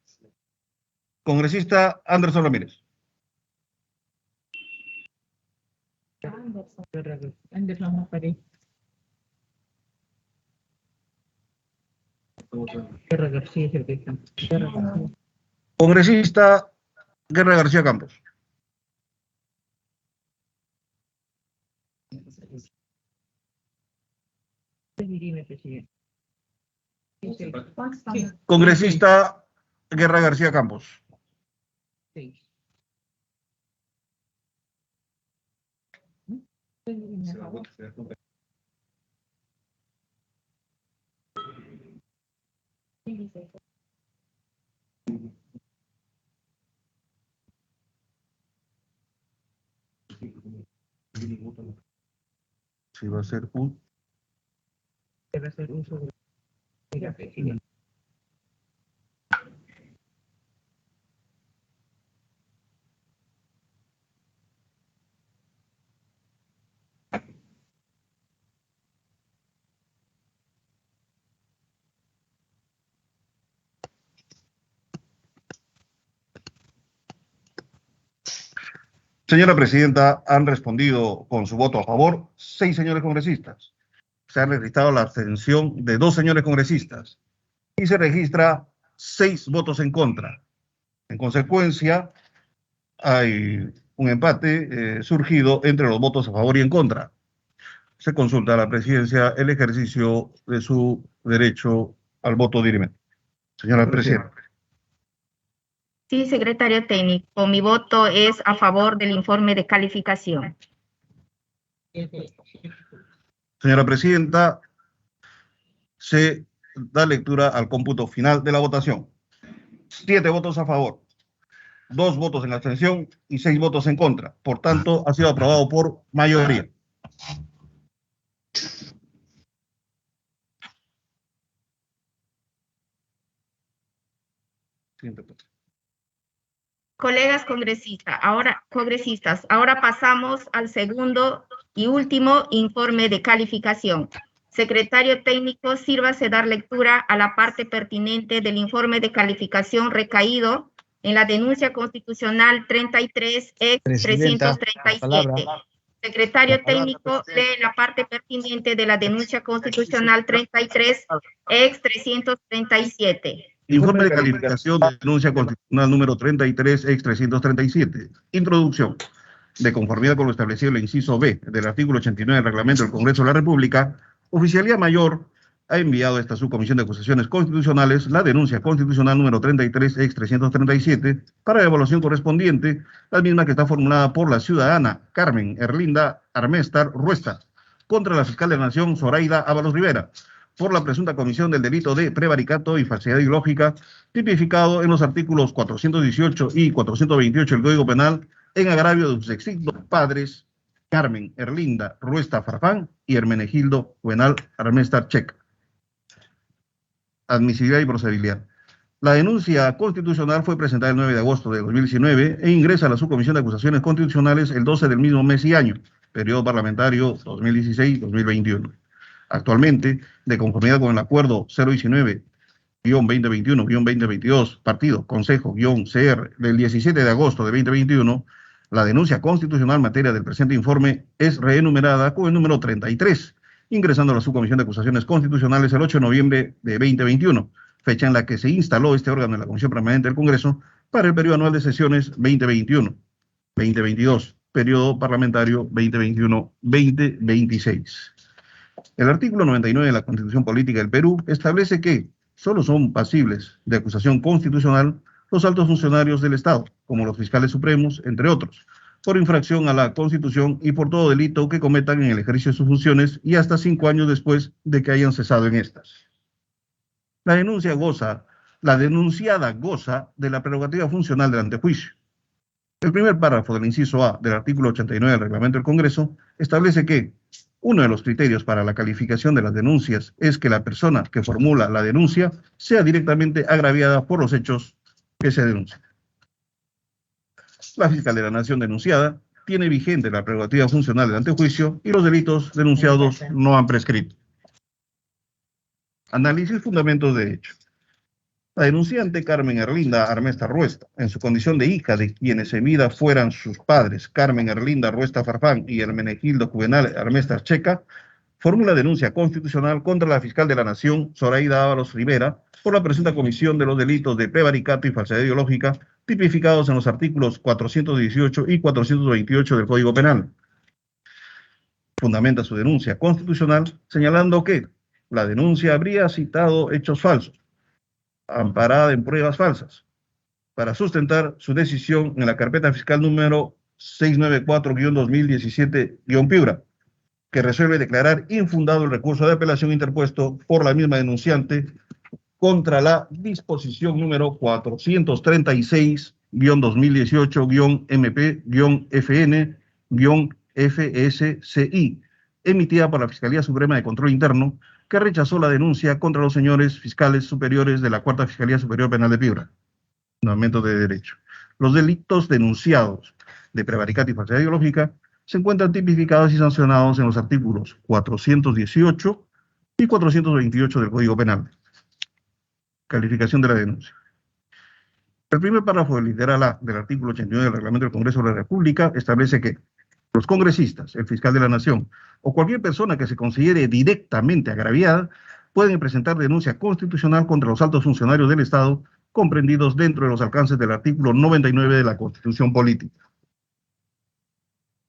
Congresista Anderson Ramírez. Congresista Guerra García Campos. Congresista Guerra García Campos. Si va a ser un... Debe hacer uso de la presidenta. Señora Presidenta, han respondido con su voto a favor 6 señores congresistas. Se ha registrado la abstención de 2 señores congresistas y se registra 6 votos en contra. En consecuencia, hay un empate surgido entre los votos a favor y en contra. Se consulta a la presidencia el ejercicio de su derecho al voto dirimente. Señora Presidenta. Sí, secretario técnico, mi voto es a favor del informe de calificación. Señora Presidenta, se da lectura al cómputo final de la votación. 7 votos a favor, 2 votos en abstención y 6 votos en contra. Por tanto, ha sido aprobado por mayoría. Siguiente punto. Colegas congresistas, ahora pasamos al segundo y último informe de calificación. Secretario técnico, sírvase dar lectura a la parte pertinente del informe de calificación recaído en la denuncia constitucional 33 ex 337. Secretario técnico, lee la parte pertinente de la denuncia constitucional 33 ex 337. Informe de calificación de denuncia constitucional número 33, ex 337. Introducción. De conformidad con lo establecido en el inciso B del artículo 89 del Reglamento del Congreso de la República, Oficialía Mayor ha enviado a esta subcomisión de acusaciones constitucionales la denuncia constitucional número 33, ex 337, para la evaluación correspondiente, la misma que está formulada por la ciudadana Carmen Erlinda Armestar Ruesta, contra la fiscal de la Nación Zoraida Ábalos Rivera, por la presunta comisión del delito de prevaricato y falsedad ideológica, tipificado en los artículos 418 y 428 del Código Penal, en agravio de sus extintos padres, Carmen Erlinda Ruesta Farfán y Hermenegildo Juvenal Armestar Checa. Admisibilidad y procedibilidad. La denuncia constitucional fue presentada el 9 de agosto de 2019 e ingresa a la subcomisión de acusaciones constitucionales el 12 del mismo mes y año, periodo parlamentario 2016-2021. Actualmente, de conformidad con el acuerdo 019-2021-2022, partido Consejo-CR del 17 de agosto de 2021, la denuncia constitucional en materia del presente informe es reenumerada con el número 33, ingresando a la subcomisión de acusaciones constitucionales el 8 de noviembre de 2021, fecha en la que se instaló este órgano en la Comisión Permanente del Congreso para el periodo anual de sesiones 2021-2022, periodo parlamentario 2021-2026. El artículo 99 de la Constitución Política del Perú establece que solo son pasibles de acusación constitucional los altos funcionarios del Estado, como los fiscales supremos, entre otros, por infracción a la Constitución y por todo delito que cometan en el ejercicio de sus funciones y hasta 5 años después de que hayan cesado en estas. La denunciada goza de la prerrogativa funcional del antejuicio. El primer párrafo del inciso A del artículo 89 del Reglamento del Congreso establece que uno de los criterios para la calificación de las denuncias es que la persona que formula la denuncia sea directamente agraviada por los hechos que se denuncian. La fiscal de la Nación denunciada tiene vigente la prerrogativa funcional del antejuicio y los delitos denunciados no han prescrito. Análisis fundamentos de hecho. La denunciante Carmen Erlinda Armestar Ruesta, en su condición de hija de quienes en vida fueran sus padres, Carmen Erlinda Ruesta Farfán y Hermenegildo Juvenal Armestar Checa, formula denuncia constitucional contra la fiscal de la Nación, Zoraida Ábalos Rivera, por la presunta comisión de los delitos de prevaricato y falsedad ideológica tipificados en los artículos 418 y 428 del Código Penal. Fundamenta su denuncia constitucional señalando que la denuncia habría citado hechos falsos, amparada en pruebas falsas, para sustentar su decisión en la carpeta fiscal número 694-2017-Piura, que resuelve declarar infundado el recurso de apelación interpuesto por la misma denunciante contra la disposición número 436-2018-MP-FN-FSCI, emitida por la Fiscalía Suprema de Control Interno, que rechazó la denuncia contra los señores fiscales superiores de la Cuarta Fiscalía Superior Penal de Piura. Fundamento de derecho. Los delitos denunciados de prevaricato y falsedad ideológica se encuentran tipificados y sancionados en los artículos 418 y 428 del Código Penal. Calificación de la denuncia. El primer párrafo del literal A del artículo 89 del Reglamento del Congreso de la República establece que los congresistas, el fiscal de la Nación o cualquier persona que se considere directamente agraviada pueden presentar denuncia constitucional contra los altos funcionarios del Estado comprendidos dentro de los alcances del artículo 99 de la Constitución Política.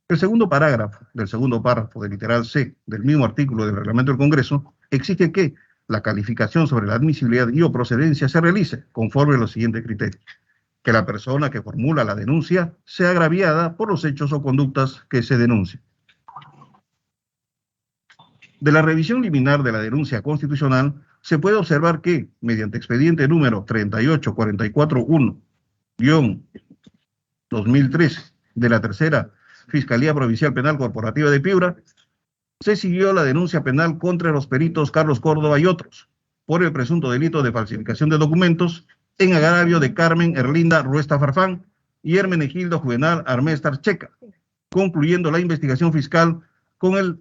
El segundo parágrafo del segundo párrafo del literal C del mismo artículo del Reglamento del Congreso exige que la calificación sobre la admisibilidad y o procedencia se realice conforme a los siguientes criterios. Que la persona que formula la denuncia sea agraviada por los hechos o conductas que se denuncien. De la revisión liminar de la denuncia constitucional, se puede observar que, mediante expediente número 38441-2013 de la Tercera Fiscalía Provincial Penal Corporativa de Piura, se siguió la denuncia penal contra los peritos Carlos Córdoba y otros, por el presunto delito de falsificación de documentos en agravio de Carmen Erlinda Ruesta Farfán y Hermenegildo Juvenal Armestar Checa, concluyendo la investigación fiscal con el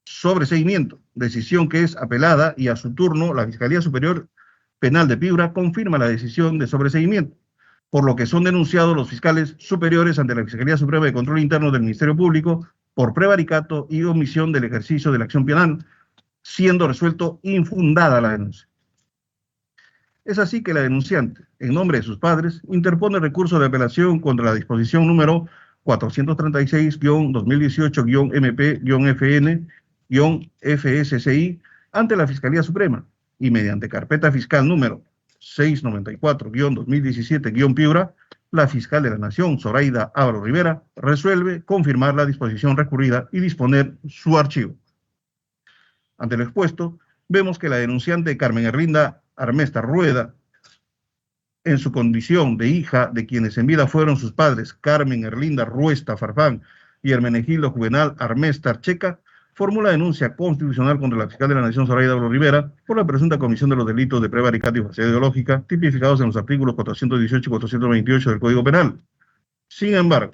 sobreseimiento, decisión que es apelada y a su turno la Fiscalía Superior Penal de Piura confirma la decisión de sobreseimiento, por lo que son denunciados los fiscales superiores ante la Fiscalía Suprema de Control Interno del Ministerio Público por prevaricato y omisión del ejercicio de la acción penal, siendo resuelto infundada la denuncia. Es así que la denunciante, en nombre de sus padres, interpone recurso de apelación contra la disposición número 436-2018-MP-FN-FSCI ante la Fiscalía Suprema y mediante carpeta fiscal número 694-2017-Piura, la fiscal de la Nación, Zoraida Ávalo Rivera, resuelve confirmar la disposición recurrida y disponer su archivo. Ante lo expuesto, vemos que la denunciante Carmen Erlinda Armestar Rueda, en su condición de hija de quienes en vida fueron sus padres Carmen Erlinda Ruesta Farfán y Hermenegildo Juvenal Armestar Checa, formula denuncia constitucional contra la fiscal de la Nación, Zoraida Ávalo Rivera, por la presunta comisión de los delitos de prevaricato y falsedad ideológica tipificados en los artículos 418 y 428 del Código Penal. Sin embargo,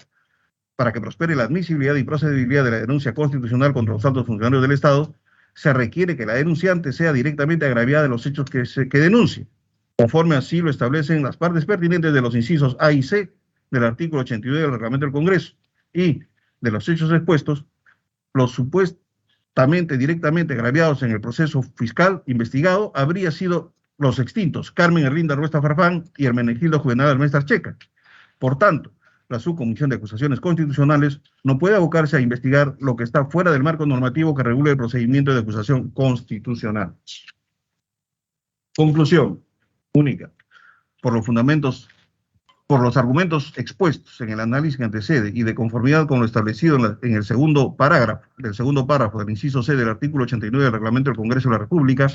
para que prospere la admisibilidad y procedibilidad de la denuncia constitucional contra los altos funcionarios del Estado, se requiere que la denunciante sea directamente agraviada de los hechos que denuncie, conforme así lo establecen las partes pertinentes de los incisos A y C del artículo 89 del Reglamento del Congreso, y de los hechos expuestos, los supuestamente directamente agraviados en el proceso fiscal investigado habría sido los extintos Carmen Erlinda Ruesta Farfán y Hermenegildo Juvenal Armestar Checa. Por tanto, la Subcomisión de Acusaciones Constitucionales no puede abocarse a investigar lo que está fuera del marco normativo que regule el procedimiento de acusación constitucional. Conclusión única. Por los argumentos expuestos en el análisis que antecede y de conformidad con lo establecido en el segundo párrafo del inciso C del artículo 89 del Reglamento del Congreso de la República,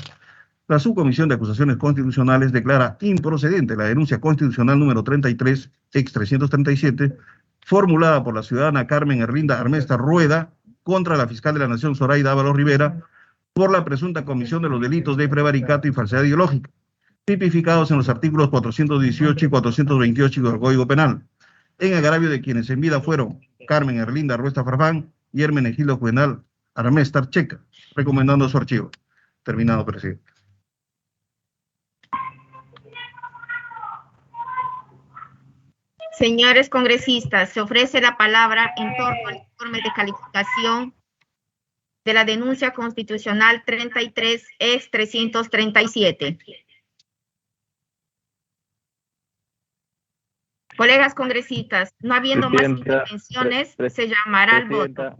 la Subcomisión de Acusaciones Constitucionales declara improcedente la denuncia constitucional número 33, ex 337, formulada por la ciudadana Carmen Erlinda Armestar Rueda contra la fiscal de la Nación, Zoraida Ávalo Rivera, por la presunta comisión de los delitos de prevaricato y falsedad ideológica, tipificados en los artículos 418 y 428 del Código Penal, en agravio de quienes en vida fueron Carmen Erlinda Ruesta Farfán y Hermenegildo Juvenal Armestar Checa, recomendando su archivo. Terminado, presidente. Señores congresistas, se ofrece la palabra en torno al informe de calificación de la denuncia constitucional 33 ex 337. Colegas congresistas, no habiendo más intervenciones, se llamará al voto.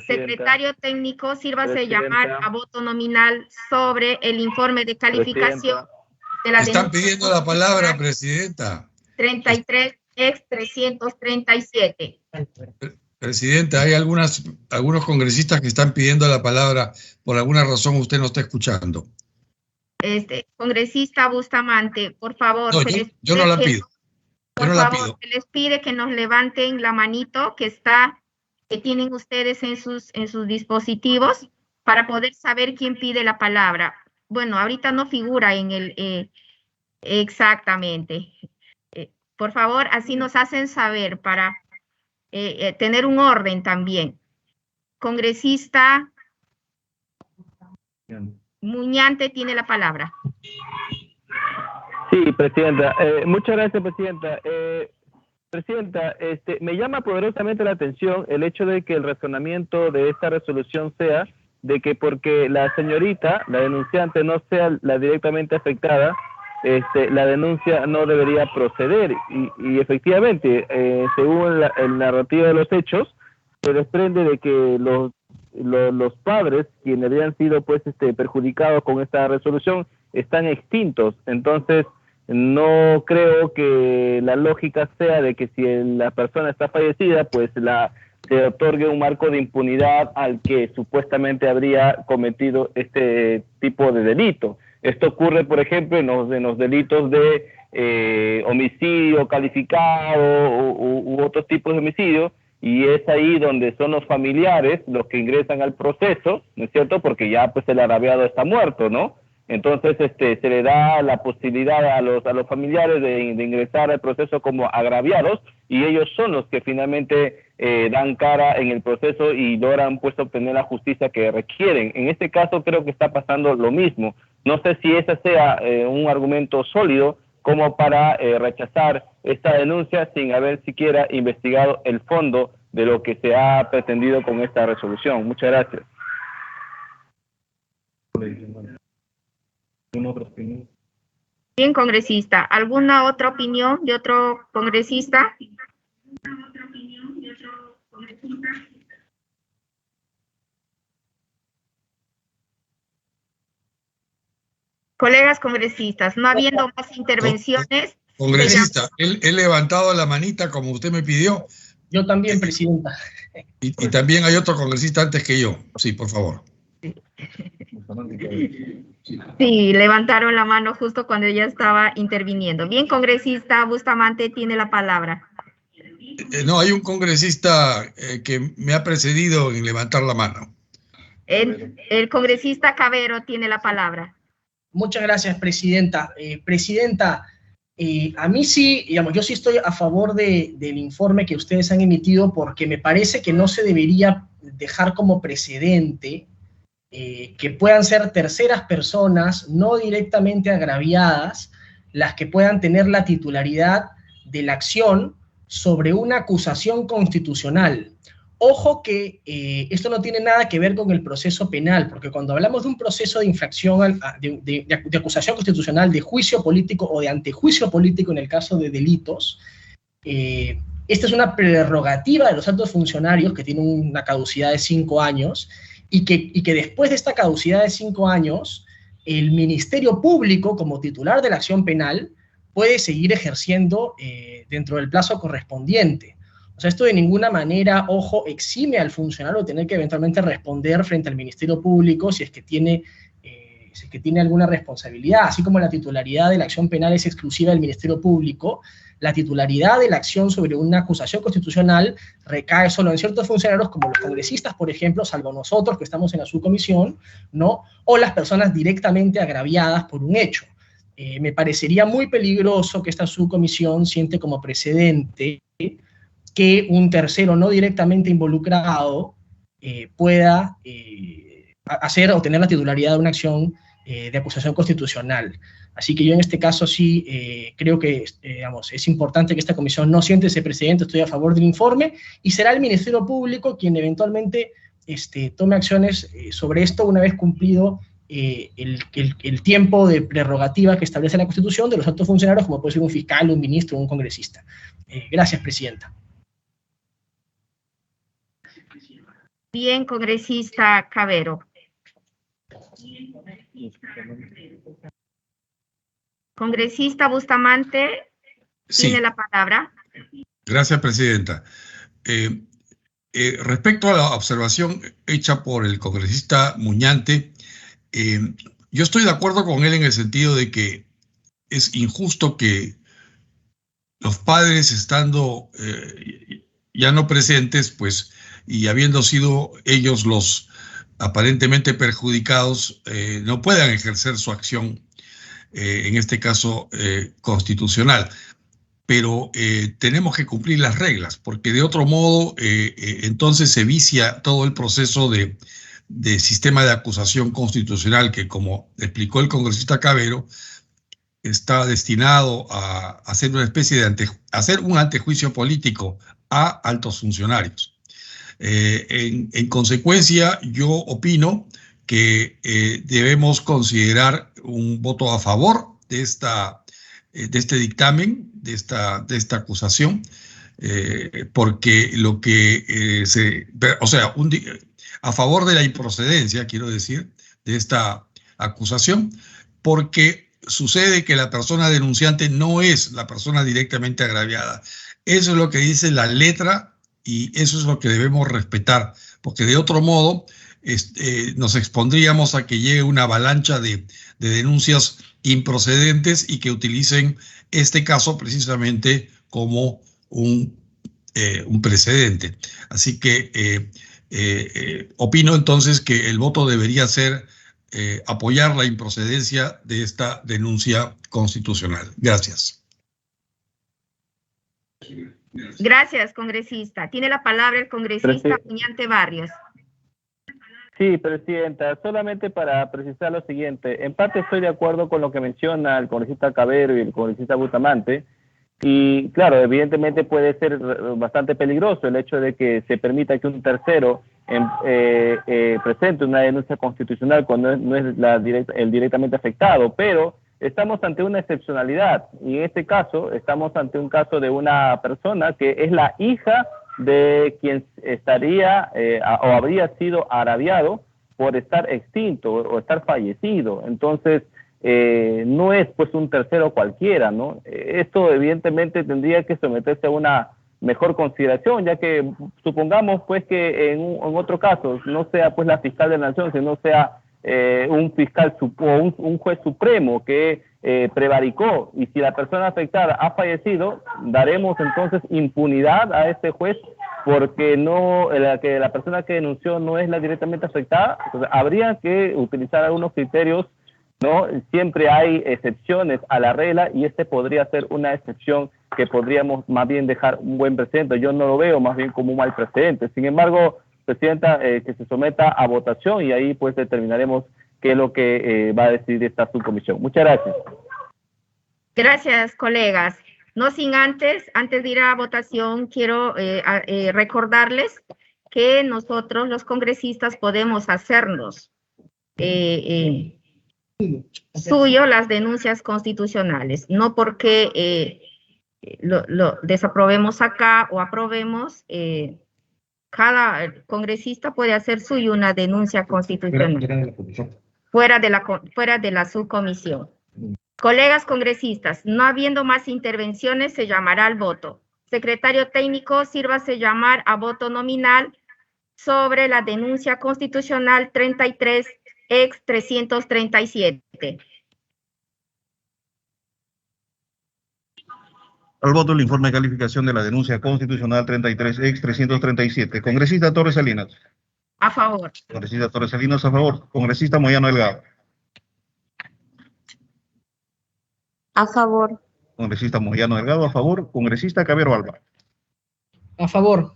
Secretario técnico, sírvase llamar a voto nominal sobre el informe de calificación de la Están pidiendo la palabra, presidenta. 33 ex 337. Presidenta, hay algunos congresistas que están pidiendo la palabra. Por alguna razón usted no está escuchando. Congresista Bustamante, por favor. No, yo no la pido. Por favor, se les pide que nos levanten la manito que tienen ustedes en sus dispositivos para poder saber quién pide la palabra. Bueno, ahorita no figura en el exactamente. Por favor, así nos hacen saber para tener un orden también. Congresista Muñante tiene la palabra. Sí, Sí, Presidenta. Muchas gracias, Presidenta. Presidenta, me llama poderosamente la atención el hecho de que el razonamiento de esta resolución sea de que porque la señorita, la denunciante, no sea la directamente afectada, la denuncia no debería proceder. Y efectivamente, según el narrativo de los hechos, se desprende de que los padres, quienes habían sido pues perjudicados con esta resolución, están extintos. Entonces, no creo que la lógica sea de que si la persona está fallecida, pues se otorgue un marco de impunidad al que supuestamente habría cometido este tipo de delito. Esto ocurre, por ejemplo, en los delitos de homicidio calificado u otros tipos de homicidio, y es ahí donde son los familiares los que ingresan al proceso, ¿no es cierto? Porque ya pues el agraviado está muerto, ¿no? Entonces se le da la posibilidad a los familiares de ingresar al proceso como agraviados, y ellos son los que finalmente dan cara en el proceso y logran pues obtener la justicia que requieren. En este caso creo que está pasando lo mismo. No sé si ese sea un argumento sólido como para rechazar esta denuncia sin haber siquiera investigado el fondo de lo que se ha pretendido con esta resolución. Muchas gracias. Bien, congresista. ¿Alguna otra opinión de otro congresista? Colegas congresistas, no habiendo más intervenciones. Congresista, he levantado la manita como usted me pidió. Yo también, Presidenta. Y también hay otro congresista antes que yo. Sí, por favor. Sí, levantaron la mano justo cuando ella estaba interviniendo. Bien, congresista Bustamante tiene la palabra. No, hay un congresista que me ha precedido en levantar la mano. El congresista Cabero tiene la palabra. Muchas gracias, Presidenta. Presidenta, a mí sí, digamos, yo sí estoy a favor del informe que ustedes han emitido, porque me parece que no se debería dejar como precedente que puedan ser terceras personas no directamente agraviadas las que puedan tener la titularidad de la acción sobre una acusación constitucional. Ojo que esto no tiene nada que ver con el proceso penal, porque cuando hablamos de un proceso de infracción, de acusación constitucional, de juicio político o de antejuicio político en el caso de delitos, esta es una prerrogativa de los altos funcionarios que tienen una caducidad de 5 años, y que después de esta caducidad de 5 años, el Ministerio Público, como titular de la acción penal, puede seguir ejerciendo dentro del plazo correspondiente. O sea, esto de ninguna manera, ojo, exime al funcionario de tener que eventualmente responder frente al Ministerio Público si es que tiene alguna responsabilidad. Así como la titularidad de la acción penal es exclusiva del Ministerio Público, la titularidad de la acción sobre una acusación constitucional recae solo en ciertos funcionarios, como los congresistas, por ejemplo, salvo nosotros que estamos en la subcomisión, ¿no? O las personas directamente agraviadas por un hecho. Me parecería muy peligroso que esta subcomisión siente como precedente que un tercero no directamente involucrado pueda hacer o tener la titularidad de una acción de acusación constitucional. Así que yo en este caso sí creo que es importante que esta comisión no siente ese precedente. Estoy a favor del informe, y será el Ministerio Público quien eventualmente tome acciones sobre esto una vez cumplido el tiempo de prerrogativa que establece la Constitución de los altos funcionarios, como puede ser un fiscal, un ministro o un congresista. Gracias, Presidenta. Bien, congresista Cabero. Congresista Bustamante, tiene la palabra. Gracias, Presidenta. Respecto a la observación hecha por el congresista Muñante, yo estoy de acuerdo con él en el sentido de que es injusto que los padres, estando ya no presentes, pues, y habiendo sido ellos los aparentemente perjudicados, no puedan ejercer su acción, en este caso constitucional. Pero tenemos que cumplir las reglas, porque de otro modo entonces se vicia todo el proceso de sistema de acusación constitucional que, como explicó el congresista Cabero, está destinado a hacer una especie de hacer un antejuicio político a altos funcionarios. En consecuencia, yo opino que debemos considerar un voto a favor de este dictamen, de esta acusación, porque lo que o sea, a favor de la improcedencia, quiero decir, de esta acusación, porque sucede que la persona denunciante no es la persona directamente agraviada. Eso es lo que dice la letra y eso es lo que debemos respetar, porque de otro modo nos expondríamos a que llegue una avalancha de denuncias improcedentes y que utilicen este caso precisamente como un precedente. Así que opino entonces que el voto debería ser apoyar la improcedencia de esta denuncia constitucional. Gracias. Gracias, congresista. Tiene la palabra el congresista Muñante Barrios. Sí, presidenta, solamente para precisar lo siguiente. En parte estoy de acuerdo con lo que menciona el congresista Cabero y el congresista Bustamante. Y claro, evidentemente puede ser bastante peligroso el hecho de que se permita que un tercero presente una denuncia constitucional cuando no es el directamente afectado, pero estamos ante una excepcionalidad y en este caso estamos ante un caso de una persona que es la hija de quien estaría o habría sido agraviado por estar extinto o estar fallecido. Entonces, no es pues un tercero cualquiera, ¿no? Esto evidentemente tendría que someterse a una mejor consideración, ya que supongamos pues que en otro caso no sea pues la fiscal de la nación, sino sea un fiscal o un juez supremo que prevaricó, y si la persona afectada ha fallecido, daremos entonces impunidad a este juez porque la persona que denunció no es la directamente afectada. Entonces habría que utilizar algunos criterios, ¿no? Siempre hay excepciones a la regla y este podría ser una excepción que podríamos más bien dejar un buen precedente. Yo no lo veo más bien como un mal precedente. Sin embargo, presidenta, que se someta a votación y ahí pues determinaremos qué es lo que va a decidir esta subcomisión. Muchas gracias. Gracias, colegas. No sin antes de ir a votación, quiero recordarles que nosotros los congresistas podemos hacernos suyo las denuncias constitucionales, no porque lo desaprobemos acá o aprobemos, cada congresista puede hacer suyo una denuncia constitucional fuera de la subcomisión. Colegas congresistas, no habiendo más intervenciones, se llamará al voto. Secretario técnico, sírvase llamar a voto nominal sobre la denuncia constitucional 33 ex 337. Al voto el informe de calificación de la denuncia constitucional 33 ex 337. Congresista Torres Salinas. A favor. Congresista Torres Salinas, a favor. Congresista Moyano Delgado. A favor. Congresista Moyano Delgado, a favor. Congresista Cabero Alba. A favor.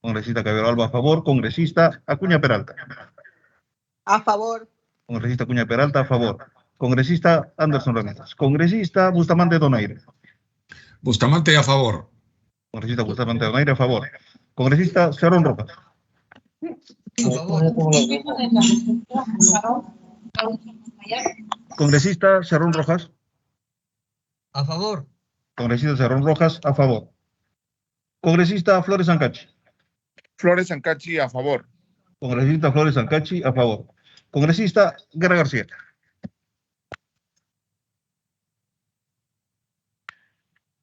Congresista Cabero Alba, a favor. Congresista Acuña Peralta. A favor. Congresista Acuña Peralta, a favor. Congresista Anderson Ramírez. Congresista Bustamante Donaire. Bustamante, a favor. Congresista Bustamante Donaire, a favor. Congresista Cerrón Rojas. Congresista Cerrón Rojas. A favor. Congresista Cerrón Rojas, a favor. Congresista Flores Ancachi. Flores Ancachi, a favor. Congresista Flores Ancachi, a favor. Congresista Guerra García.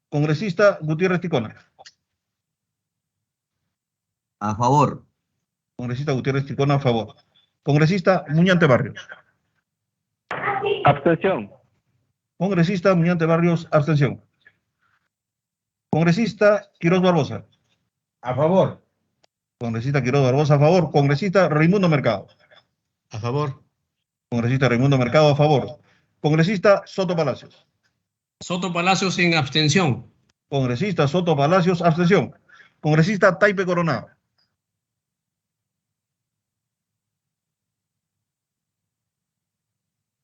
Congresista Gutiérrez Ticona. A favor. Congresista Gutiérrez Ticona, a favor. Congresista Muñante Barrios. Abstención. Congresista Muñante Barrios, abstención. Congresista Quiroz Barbosa. A favor. Congresista Quiroz Barbosa, a favor. Congresista Raimundo Mercado. A favor. Congresista Raimundo Mercado, a favor. Congresista Soto Palacios. Soto Palacios sin abstención. Congresista Soto Palacios, abstención. Congresista Taipe Coronado.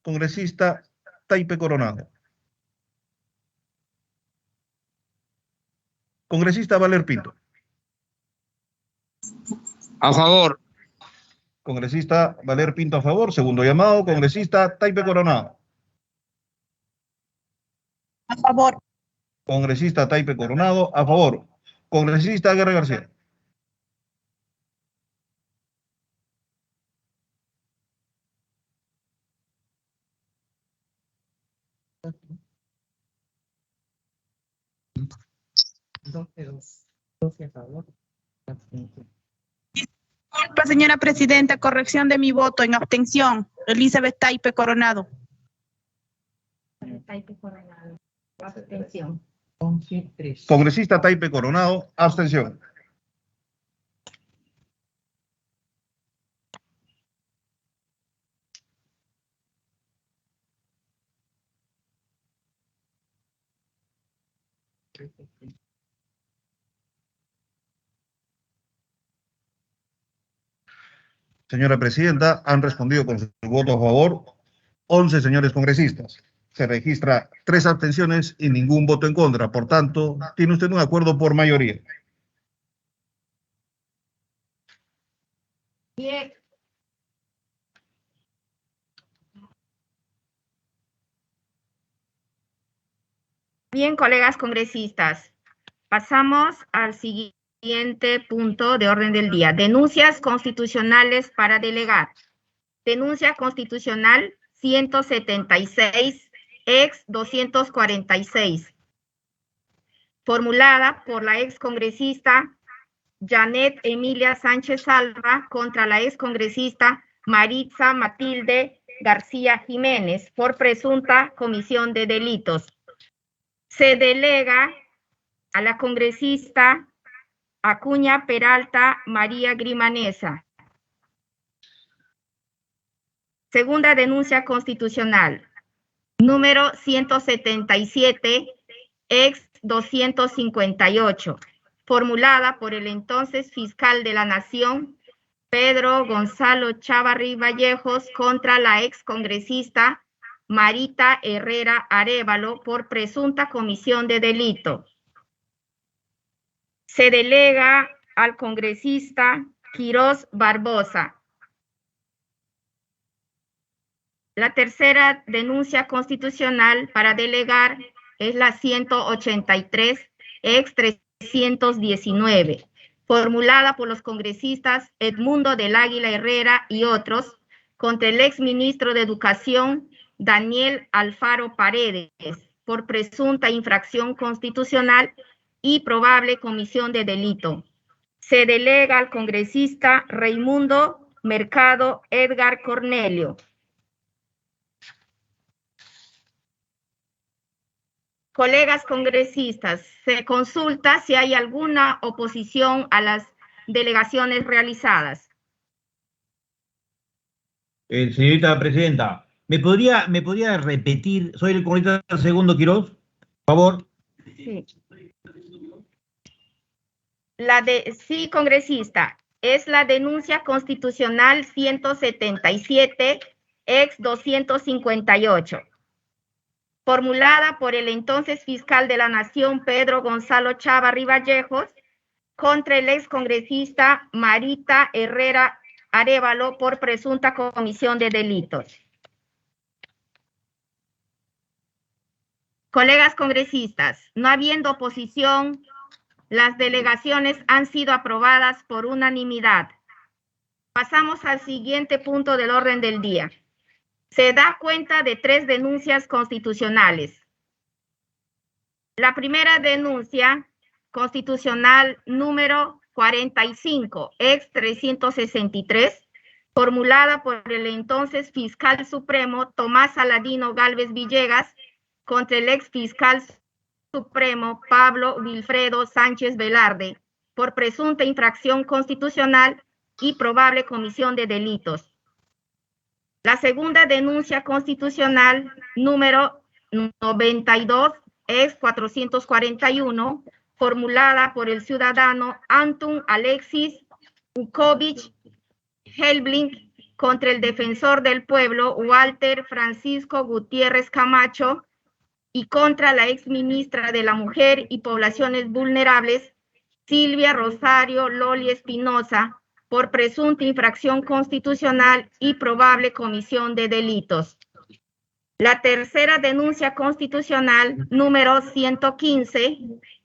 Congresista Taipe Coronado. Congresista Valer Pinto. A favor. Congresista Valer Pinto a favor. Segundo llamado, congresista Taipe Coronado. A favor. Congresista Taipe Coronado a favor. Congresista Guerra García. Doce a favor. Disculpa, señora presidenta, corrección de mi voto en abstención. Elizabeth Taipe Coronado. Taipe Coronado. Abstención. Congresista Taipe Coronado, abstención. Señora presidenta, han respondido con su voto a favor 11 señores congresistas. Se registra 3 abstenciones y ningún voto en contra. Por tanto, tiene usted un acuerdo por mayoría. Bien. Bien, colegas congresistas, pasamos al siguiente punto de orden del día. Denuncias constitucionales para delegar. Denuncia constitucional 176, ex 246, formulada por la ex congresista Janet Emilia Sánchez Salva contra la ex congresista Maritza Matilde García Jiménez por presunta comisión de delitos. Se delega a la congresista Acuña Peralta María Grimanesa. Segunda denuncia constitucional, número 177, ex 258, formulada por el entonces fiscal de la Nación, Pedro Gonzalo Chávarri Vallejos, contra la ex congresista Marita Herrera Arévalo por presunta comisión de delito. Se delega al congresista Quirós Barbosa. La tercera denuncia constitucional para delegar es la 183, ex 319, formulada por los congresistas Edmundo del Águila Herrera y otros, contra el exministro de Educación Daniel Alfaro Paredes, por presunta infracción constitucional y probable comisión de delito. Se delega al congresista Raimundo Mercado Edgar Cornelio. Colegas congresistas, se consulta si hay alguna oposición a las delegaciones realizadas. Señorita presidenta, ¿me podría repetir? Soy el congresista segundo Quirós, por favor. Sí. Sí, congresista, es la denuncia constitucional 177, ex 258. Formulada por el entonces fiscal de la Nación, Pedro Gonzalo Chávarri Vallejos, contra el ex congresista Marita Herrera Arévalo por presunta comisión de delitos. Colegas congresistas, no habiendo oposición, las delegaciones han sido aprobadas por unanimidad. Pasamos al siguiente punto del orden del día. Se da cuenta de 3 denuncias constitucionales. La primera denuncia constitucional número 45, ex 363, formulada por el entonces fiscal supremo Tomás Aladino Gálvez Villegas contra el ex fiscal supremo Pablo Wilfredo Sánchez Velarde por presunta infracción constitucional y probable comisión de delitos. La segunda denuncia constitucional número 92, ex 441, formulada por el ciudadano Antun Alexis Ukovich Helbling contra el defensor del pueblo Walter Francisco Gutiérrez Camacho y contra la exministra de la Mujer y Poblaciones Vulnerables, Silvia Rosario Loli Espinosa, por presunta infracción constitucional y probable comisión de delitos. La tercera denuncia constitucional, número 115,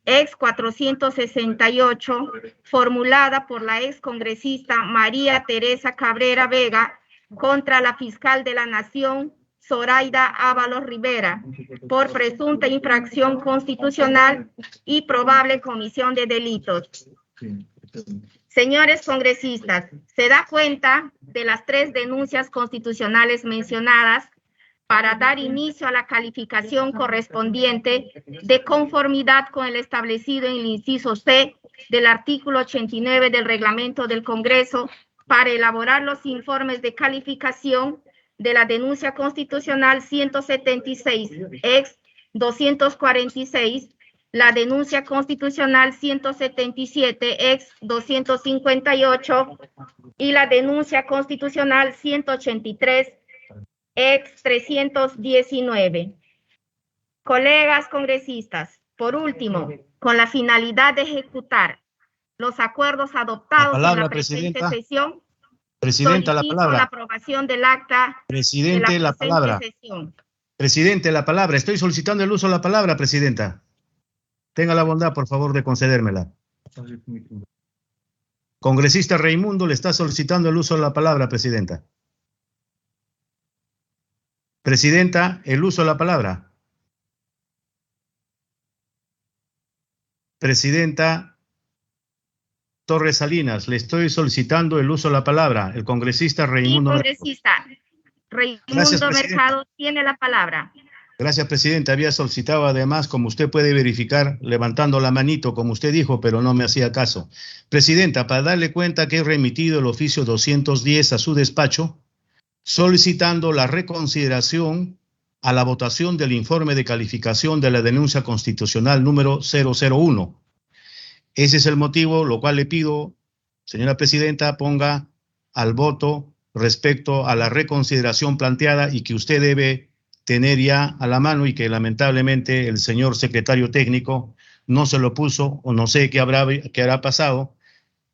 ex 468, formulada por la excongresista María Teresa Cabrera Vega contra la fiscal de la Nación, Zoraida Ábalos Rivera, por presunta infracción constitucional y probable comisión de delitos. Señores congresistas, se da cuenta de las 3 denuncias constitucionales mencionadas para dar inicio a la calificación correspondiente de conformidad con el establecido en el inciso C del artículo 89 del reglamento del Congreso para elaborar los informes de calificación de la denuncia constitucional 176, ex 246, la denuncia constitucional 177, ex 258, y la denuncia constitucional 183, ex 319. Colegas congresistas, por último, con la finalidad de ejecutar los acuerdos adoptados en la presente sesión, Presidenta, la palabra. La aprobación del acta Presidente, de la palabra. sesión. Presidente, la palabra. Estoy solicitando el uso de la palabra, Presidenta. Tenga la bondad, por favor, de concedérmela. Congresista Raimundo le está solicitando el uso de la palabra, Presidenta. Presidenta, el uso de la palabra. Presidenta Torres Salinas, le estoy solicitando el uso de la palabra. El congresista Raimundo. Congresista Raimundo Mercado tiene la palabra. Gracias, Presidenta. Había solicitado además, como usted puede verificar, levantando la manito, como usted dijo, pero no me hacía caso. Presidenta, para darle cuenta que he remitido el oficio 210 a su despacho, solicitando la reconsideración a la votación del informe de calificación de la denuncia constitucional número 001. Ese es el motivo, lo cual le pido, señora Presidenta, ponga al voto respecto a la reconsideración planteada y que usted debe tener ya a la mano y que lamentablemente el señor secretario técnico no se lo puso o no sé qué hará pasado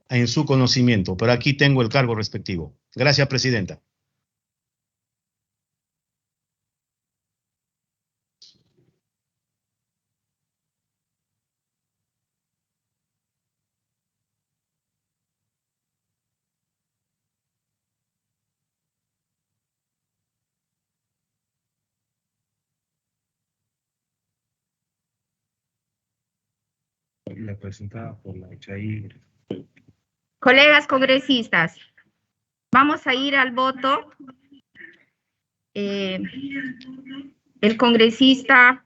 en su conocimiento, pero aquí tengo el cargo respectivo. Gracias, Presidenta. La presentada por la Chair. Colegas congresistas, vamos a ir al voto. El congresista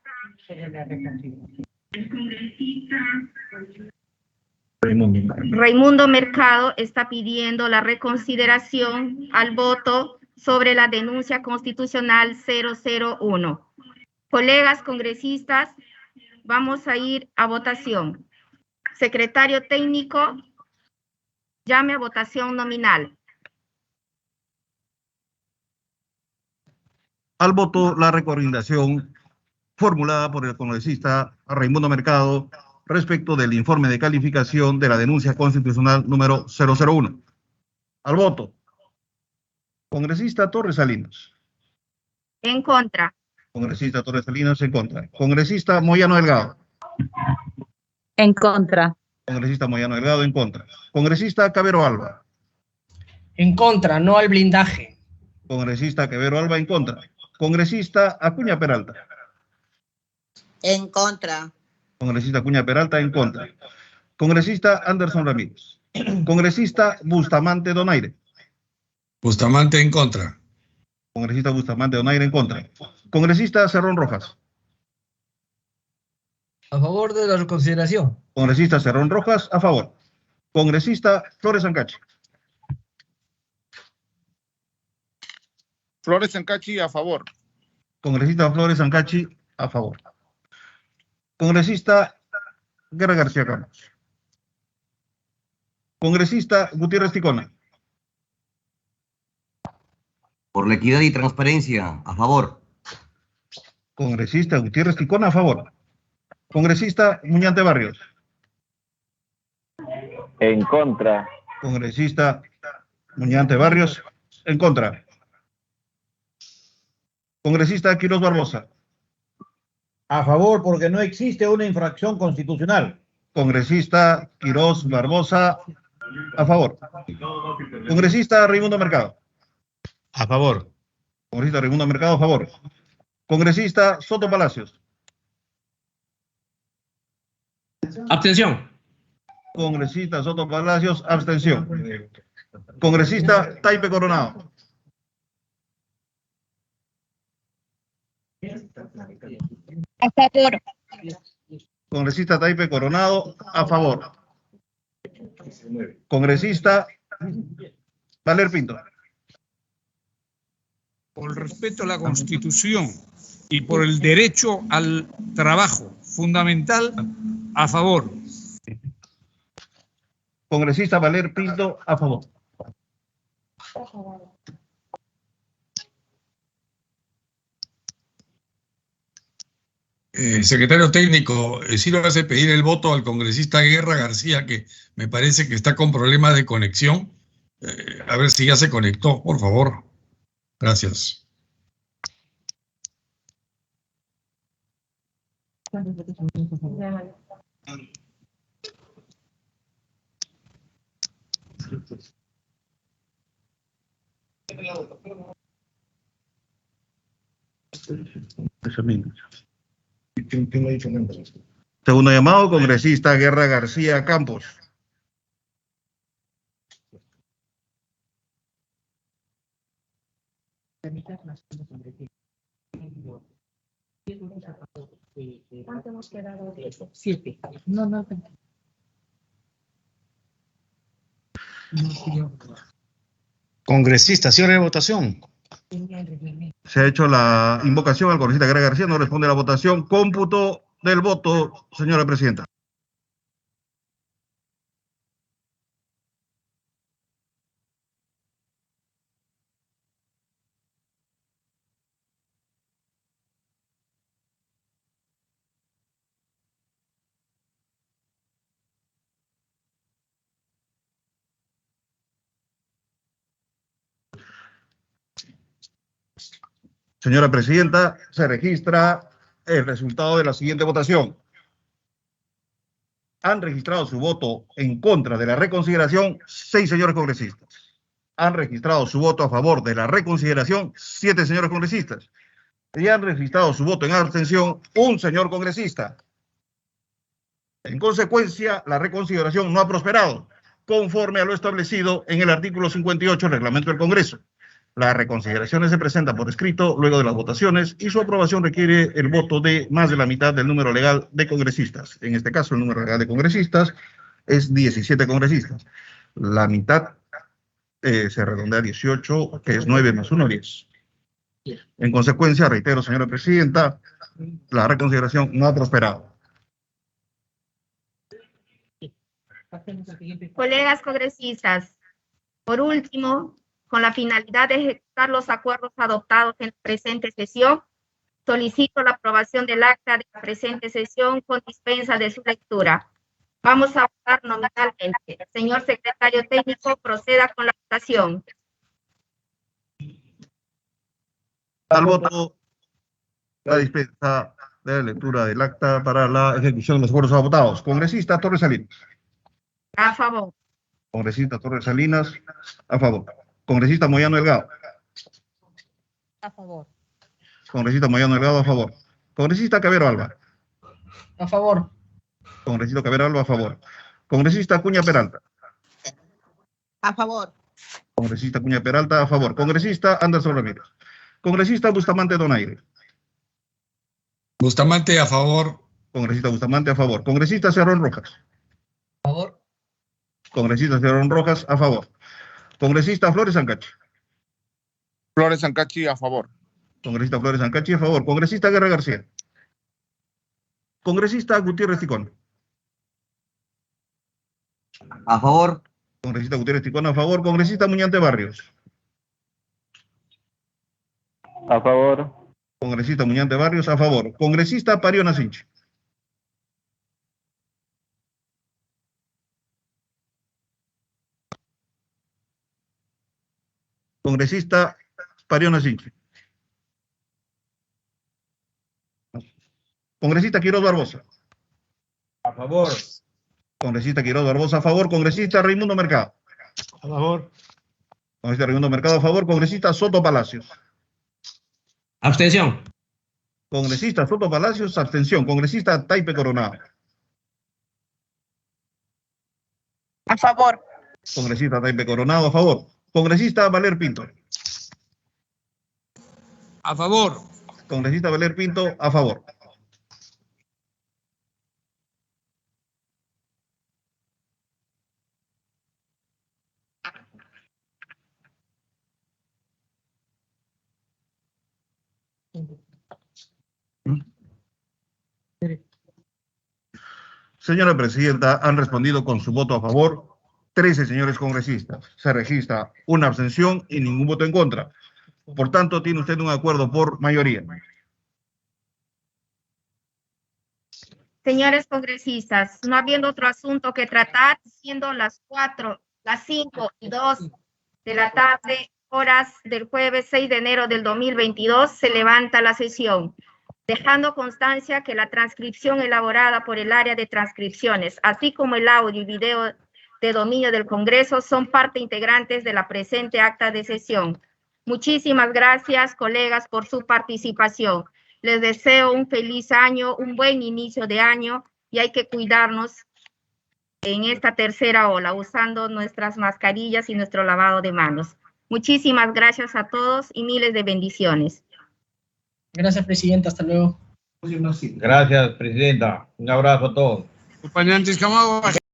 Raimundo Mercado está pidiendo la reconsideración al voto sobre la denuncia constitucional 001. Colegas congresistas, vamos a ir a votación. Secretario técnico, llame a votación nominal. Al voto la recomendación formulada por el congresista Raimundo Mercado respecto del informe de calificación de la denuncia constitucional número 001. Al voto. Congresista Torres Salinas. En contra. Congresista Torres Salinas en contra. Congresista Moyano Delgado. En contra. Congresista Moyano Delgado en contra. Congresista Cabero Alba. En contra, no al blindaje. Congresista Cabero Alba en contra. Congresista Acuña Peralta. En contra. Congresista Acuña Peralta en contra. Congresista Anderson Ramírez. Congresista Bustamante Donaire. Bustamante en contra. Congresista Bustamante Donaire en contra. Congresista Cerrón Rojas. A favor de la reconsideración. Congresista Cerrón Rojas, a favor. Congresista Flores Ancachi. Flores Ancachi, a favor. Congresista Flores Ancachi, a favor. Congresista Guerra García Campos. Congresista Gutiérrez Ticona. Por la equidad y transparencia, a favor. Congresista Gutiérrez Ticona, a favor. Congresista Muñante Barrios. En contra. Congresista Muñante Barrios, en contra. Congresista Quirós Barbosa. A favor, porque no existe una infracción constitucional. Congresista Quirós Barbosa, a favor. Congresista Raimundo Mercado. A favor. Congresista Raimundo Mercado, a favor. Congresista Soto Palacios. Abstención. Congresista Soto Palacios, abstención. Congresista Taipe Coronado. A favor. Congresista Taipe Coronado, a favor. Congresista Valer Pinto. Por el respeto a la Constitución y por el derecho al trabajo fundamental, a favor. Congresista Valer Pinto, a favor. Secretario técnico, sí lo hace pedir el voto al congresista Guerra García, que me parece que está con problemas de conexión. A ver si ya se conectó, por favor. Gracias. Segundo llamado, congresista Guerra García Campos. ¿Cuánto hemos quedado? 7. No. Congresista, cierre de votación. Se ha hecho la invocación al congresista Guerra García, no responde a la votación. Cómputo del voto, señora presidenta. Señora presidenta, se registra el resultado de la siguiente votación. Han registrado su voto en contra de la reconsideración 6 señores congresistas. Han registrado su voto a favor de la reconsideración 7 señores congresistas. Y han registrado su voto en abstención 1 señor congresista. En consecuencia, la reconsideración no ha prosperado, conforme a lo establecido en el artículo 58 del Reglamento del Congreso. Las reconsideraciones se presentan por escrito luego de las votaciones y su aprobación requiere el voto de más de la mitad del número legal de congresistas. En este caso, el número legal de congresistas es 17 congresistas. La mitad se redondea a 18, que es 9 más 1, 10. En consecuencia, reitero, señora presidenta, la reconsideración no ha prosperado. Colegas congresistas, por último, con la finalidad de ejecutar los acuerdos adoptados en la presente sesión, solicito la aprobación del acta de la presente sesión con dispensa de su lectura. Vamos a votar nominalmente. Señor secretario técnico, proceda con la votación. Al voto la dispensa de la lectura del acta para la ejecución de los acuerdos adoptados. Congresista Torres Salinas. A favor. Congresista Torres Salinas, a favor. Congresista Moyano Delgado. A favor. Congresista Moyano Delgado, a favor. Congresista Cabero Alba. A favor. Congresista Cabero Alba, a favor. Congresista Acuña Peralta. A favor. Congresista Acuña Peralta, a favor. Congresista Anderson Ramírez. Congresista Bustamante Donaire. Bustamante, a favor. Congresista Bustamante, a favor. Congresista Cerrón Rojas. A favor. Congresista Cerrón Rojas, a favor. Congresista Flores Sancachi. Flores Sancachi, a favor. Congresista Flores Sancachi, a favor. Congresista Guerra García. Congresista Gutiérrez Ticón. A favor. Congresista Gutiérrez Ticón, a favor. Congresista Muñante Barrios. A favor. Congresista Muñante Barrios, a favor. Congresista Pariona Sinchi. Congresista Pariona Sinchi. Congresista Quiroz Barbosa. A favor. Congresista Quiroz Barbosa, a favor. Congresista Raimundo Mercado. A favor. Congresista Raimundo Mercado, a favor. Congresista Soto Palacios. Abstención. Congresista Soto Palacios, abstención. Congresista Taipe Coronado. A favor. Congresista Taipe Coronado, a favor. Congresista Valer Pinto. A favor. Congresista Valer Pinto, a favor. Señora Presidenta, han respondido con su voto a favor 13 señores congresistas. Se registra una abstención y ningún voto en contra. Por tanto, tiene usted un acuerdo por mayoría. Señores congresistas, no habiendo otro asunto que tratar, siendo las 5:02 de la tarde, horas del jueves 6 de enero del 2022, se levanta la sesión, dejando constancia que la transcripción elaborada por el área de transcripciones, así como el audio y video de dominio del Congreso, son parte integrantes de la presente acta de sesión. Muchísimas gracias, colegas, por su participación. Les deseo un feliz año, un buen inicio de año, y hay que cuidarnos en esta tercera ola, usando nuestras mascarillas y nuestro lavado de manos. Muchísimas gracias a todos y miles de bendiciones. Gracias, Presidenta. Hasta luego. Gracias, Presidenta. Un abrazo a todos. Acompañantes, Camagüey.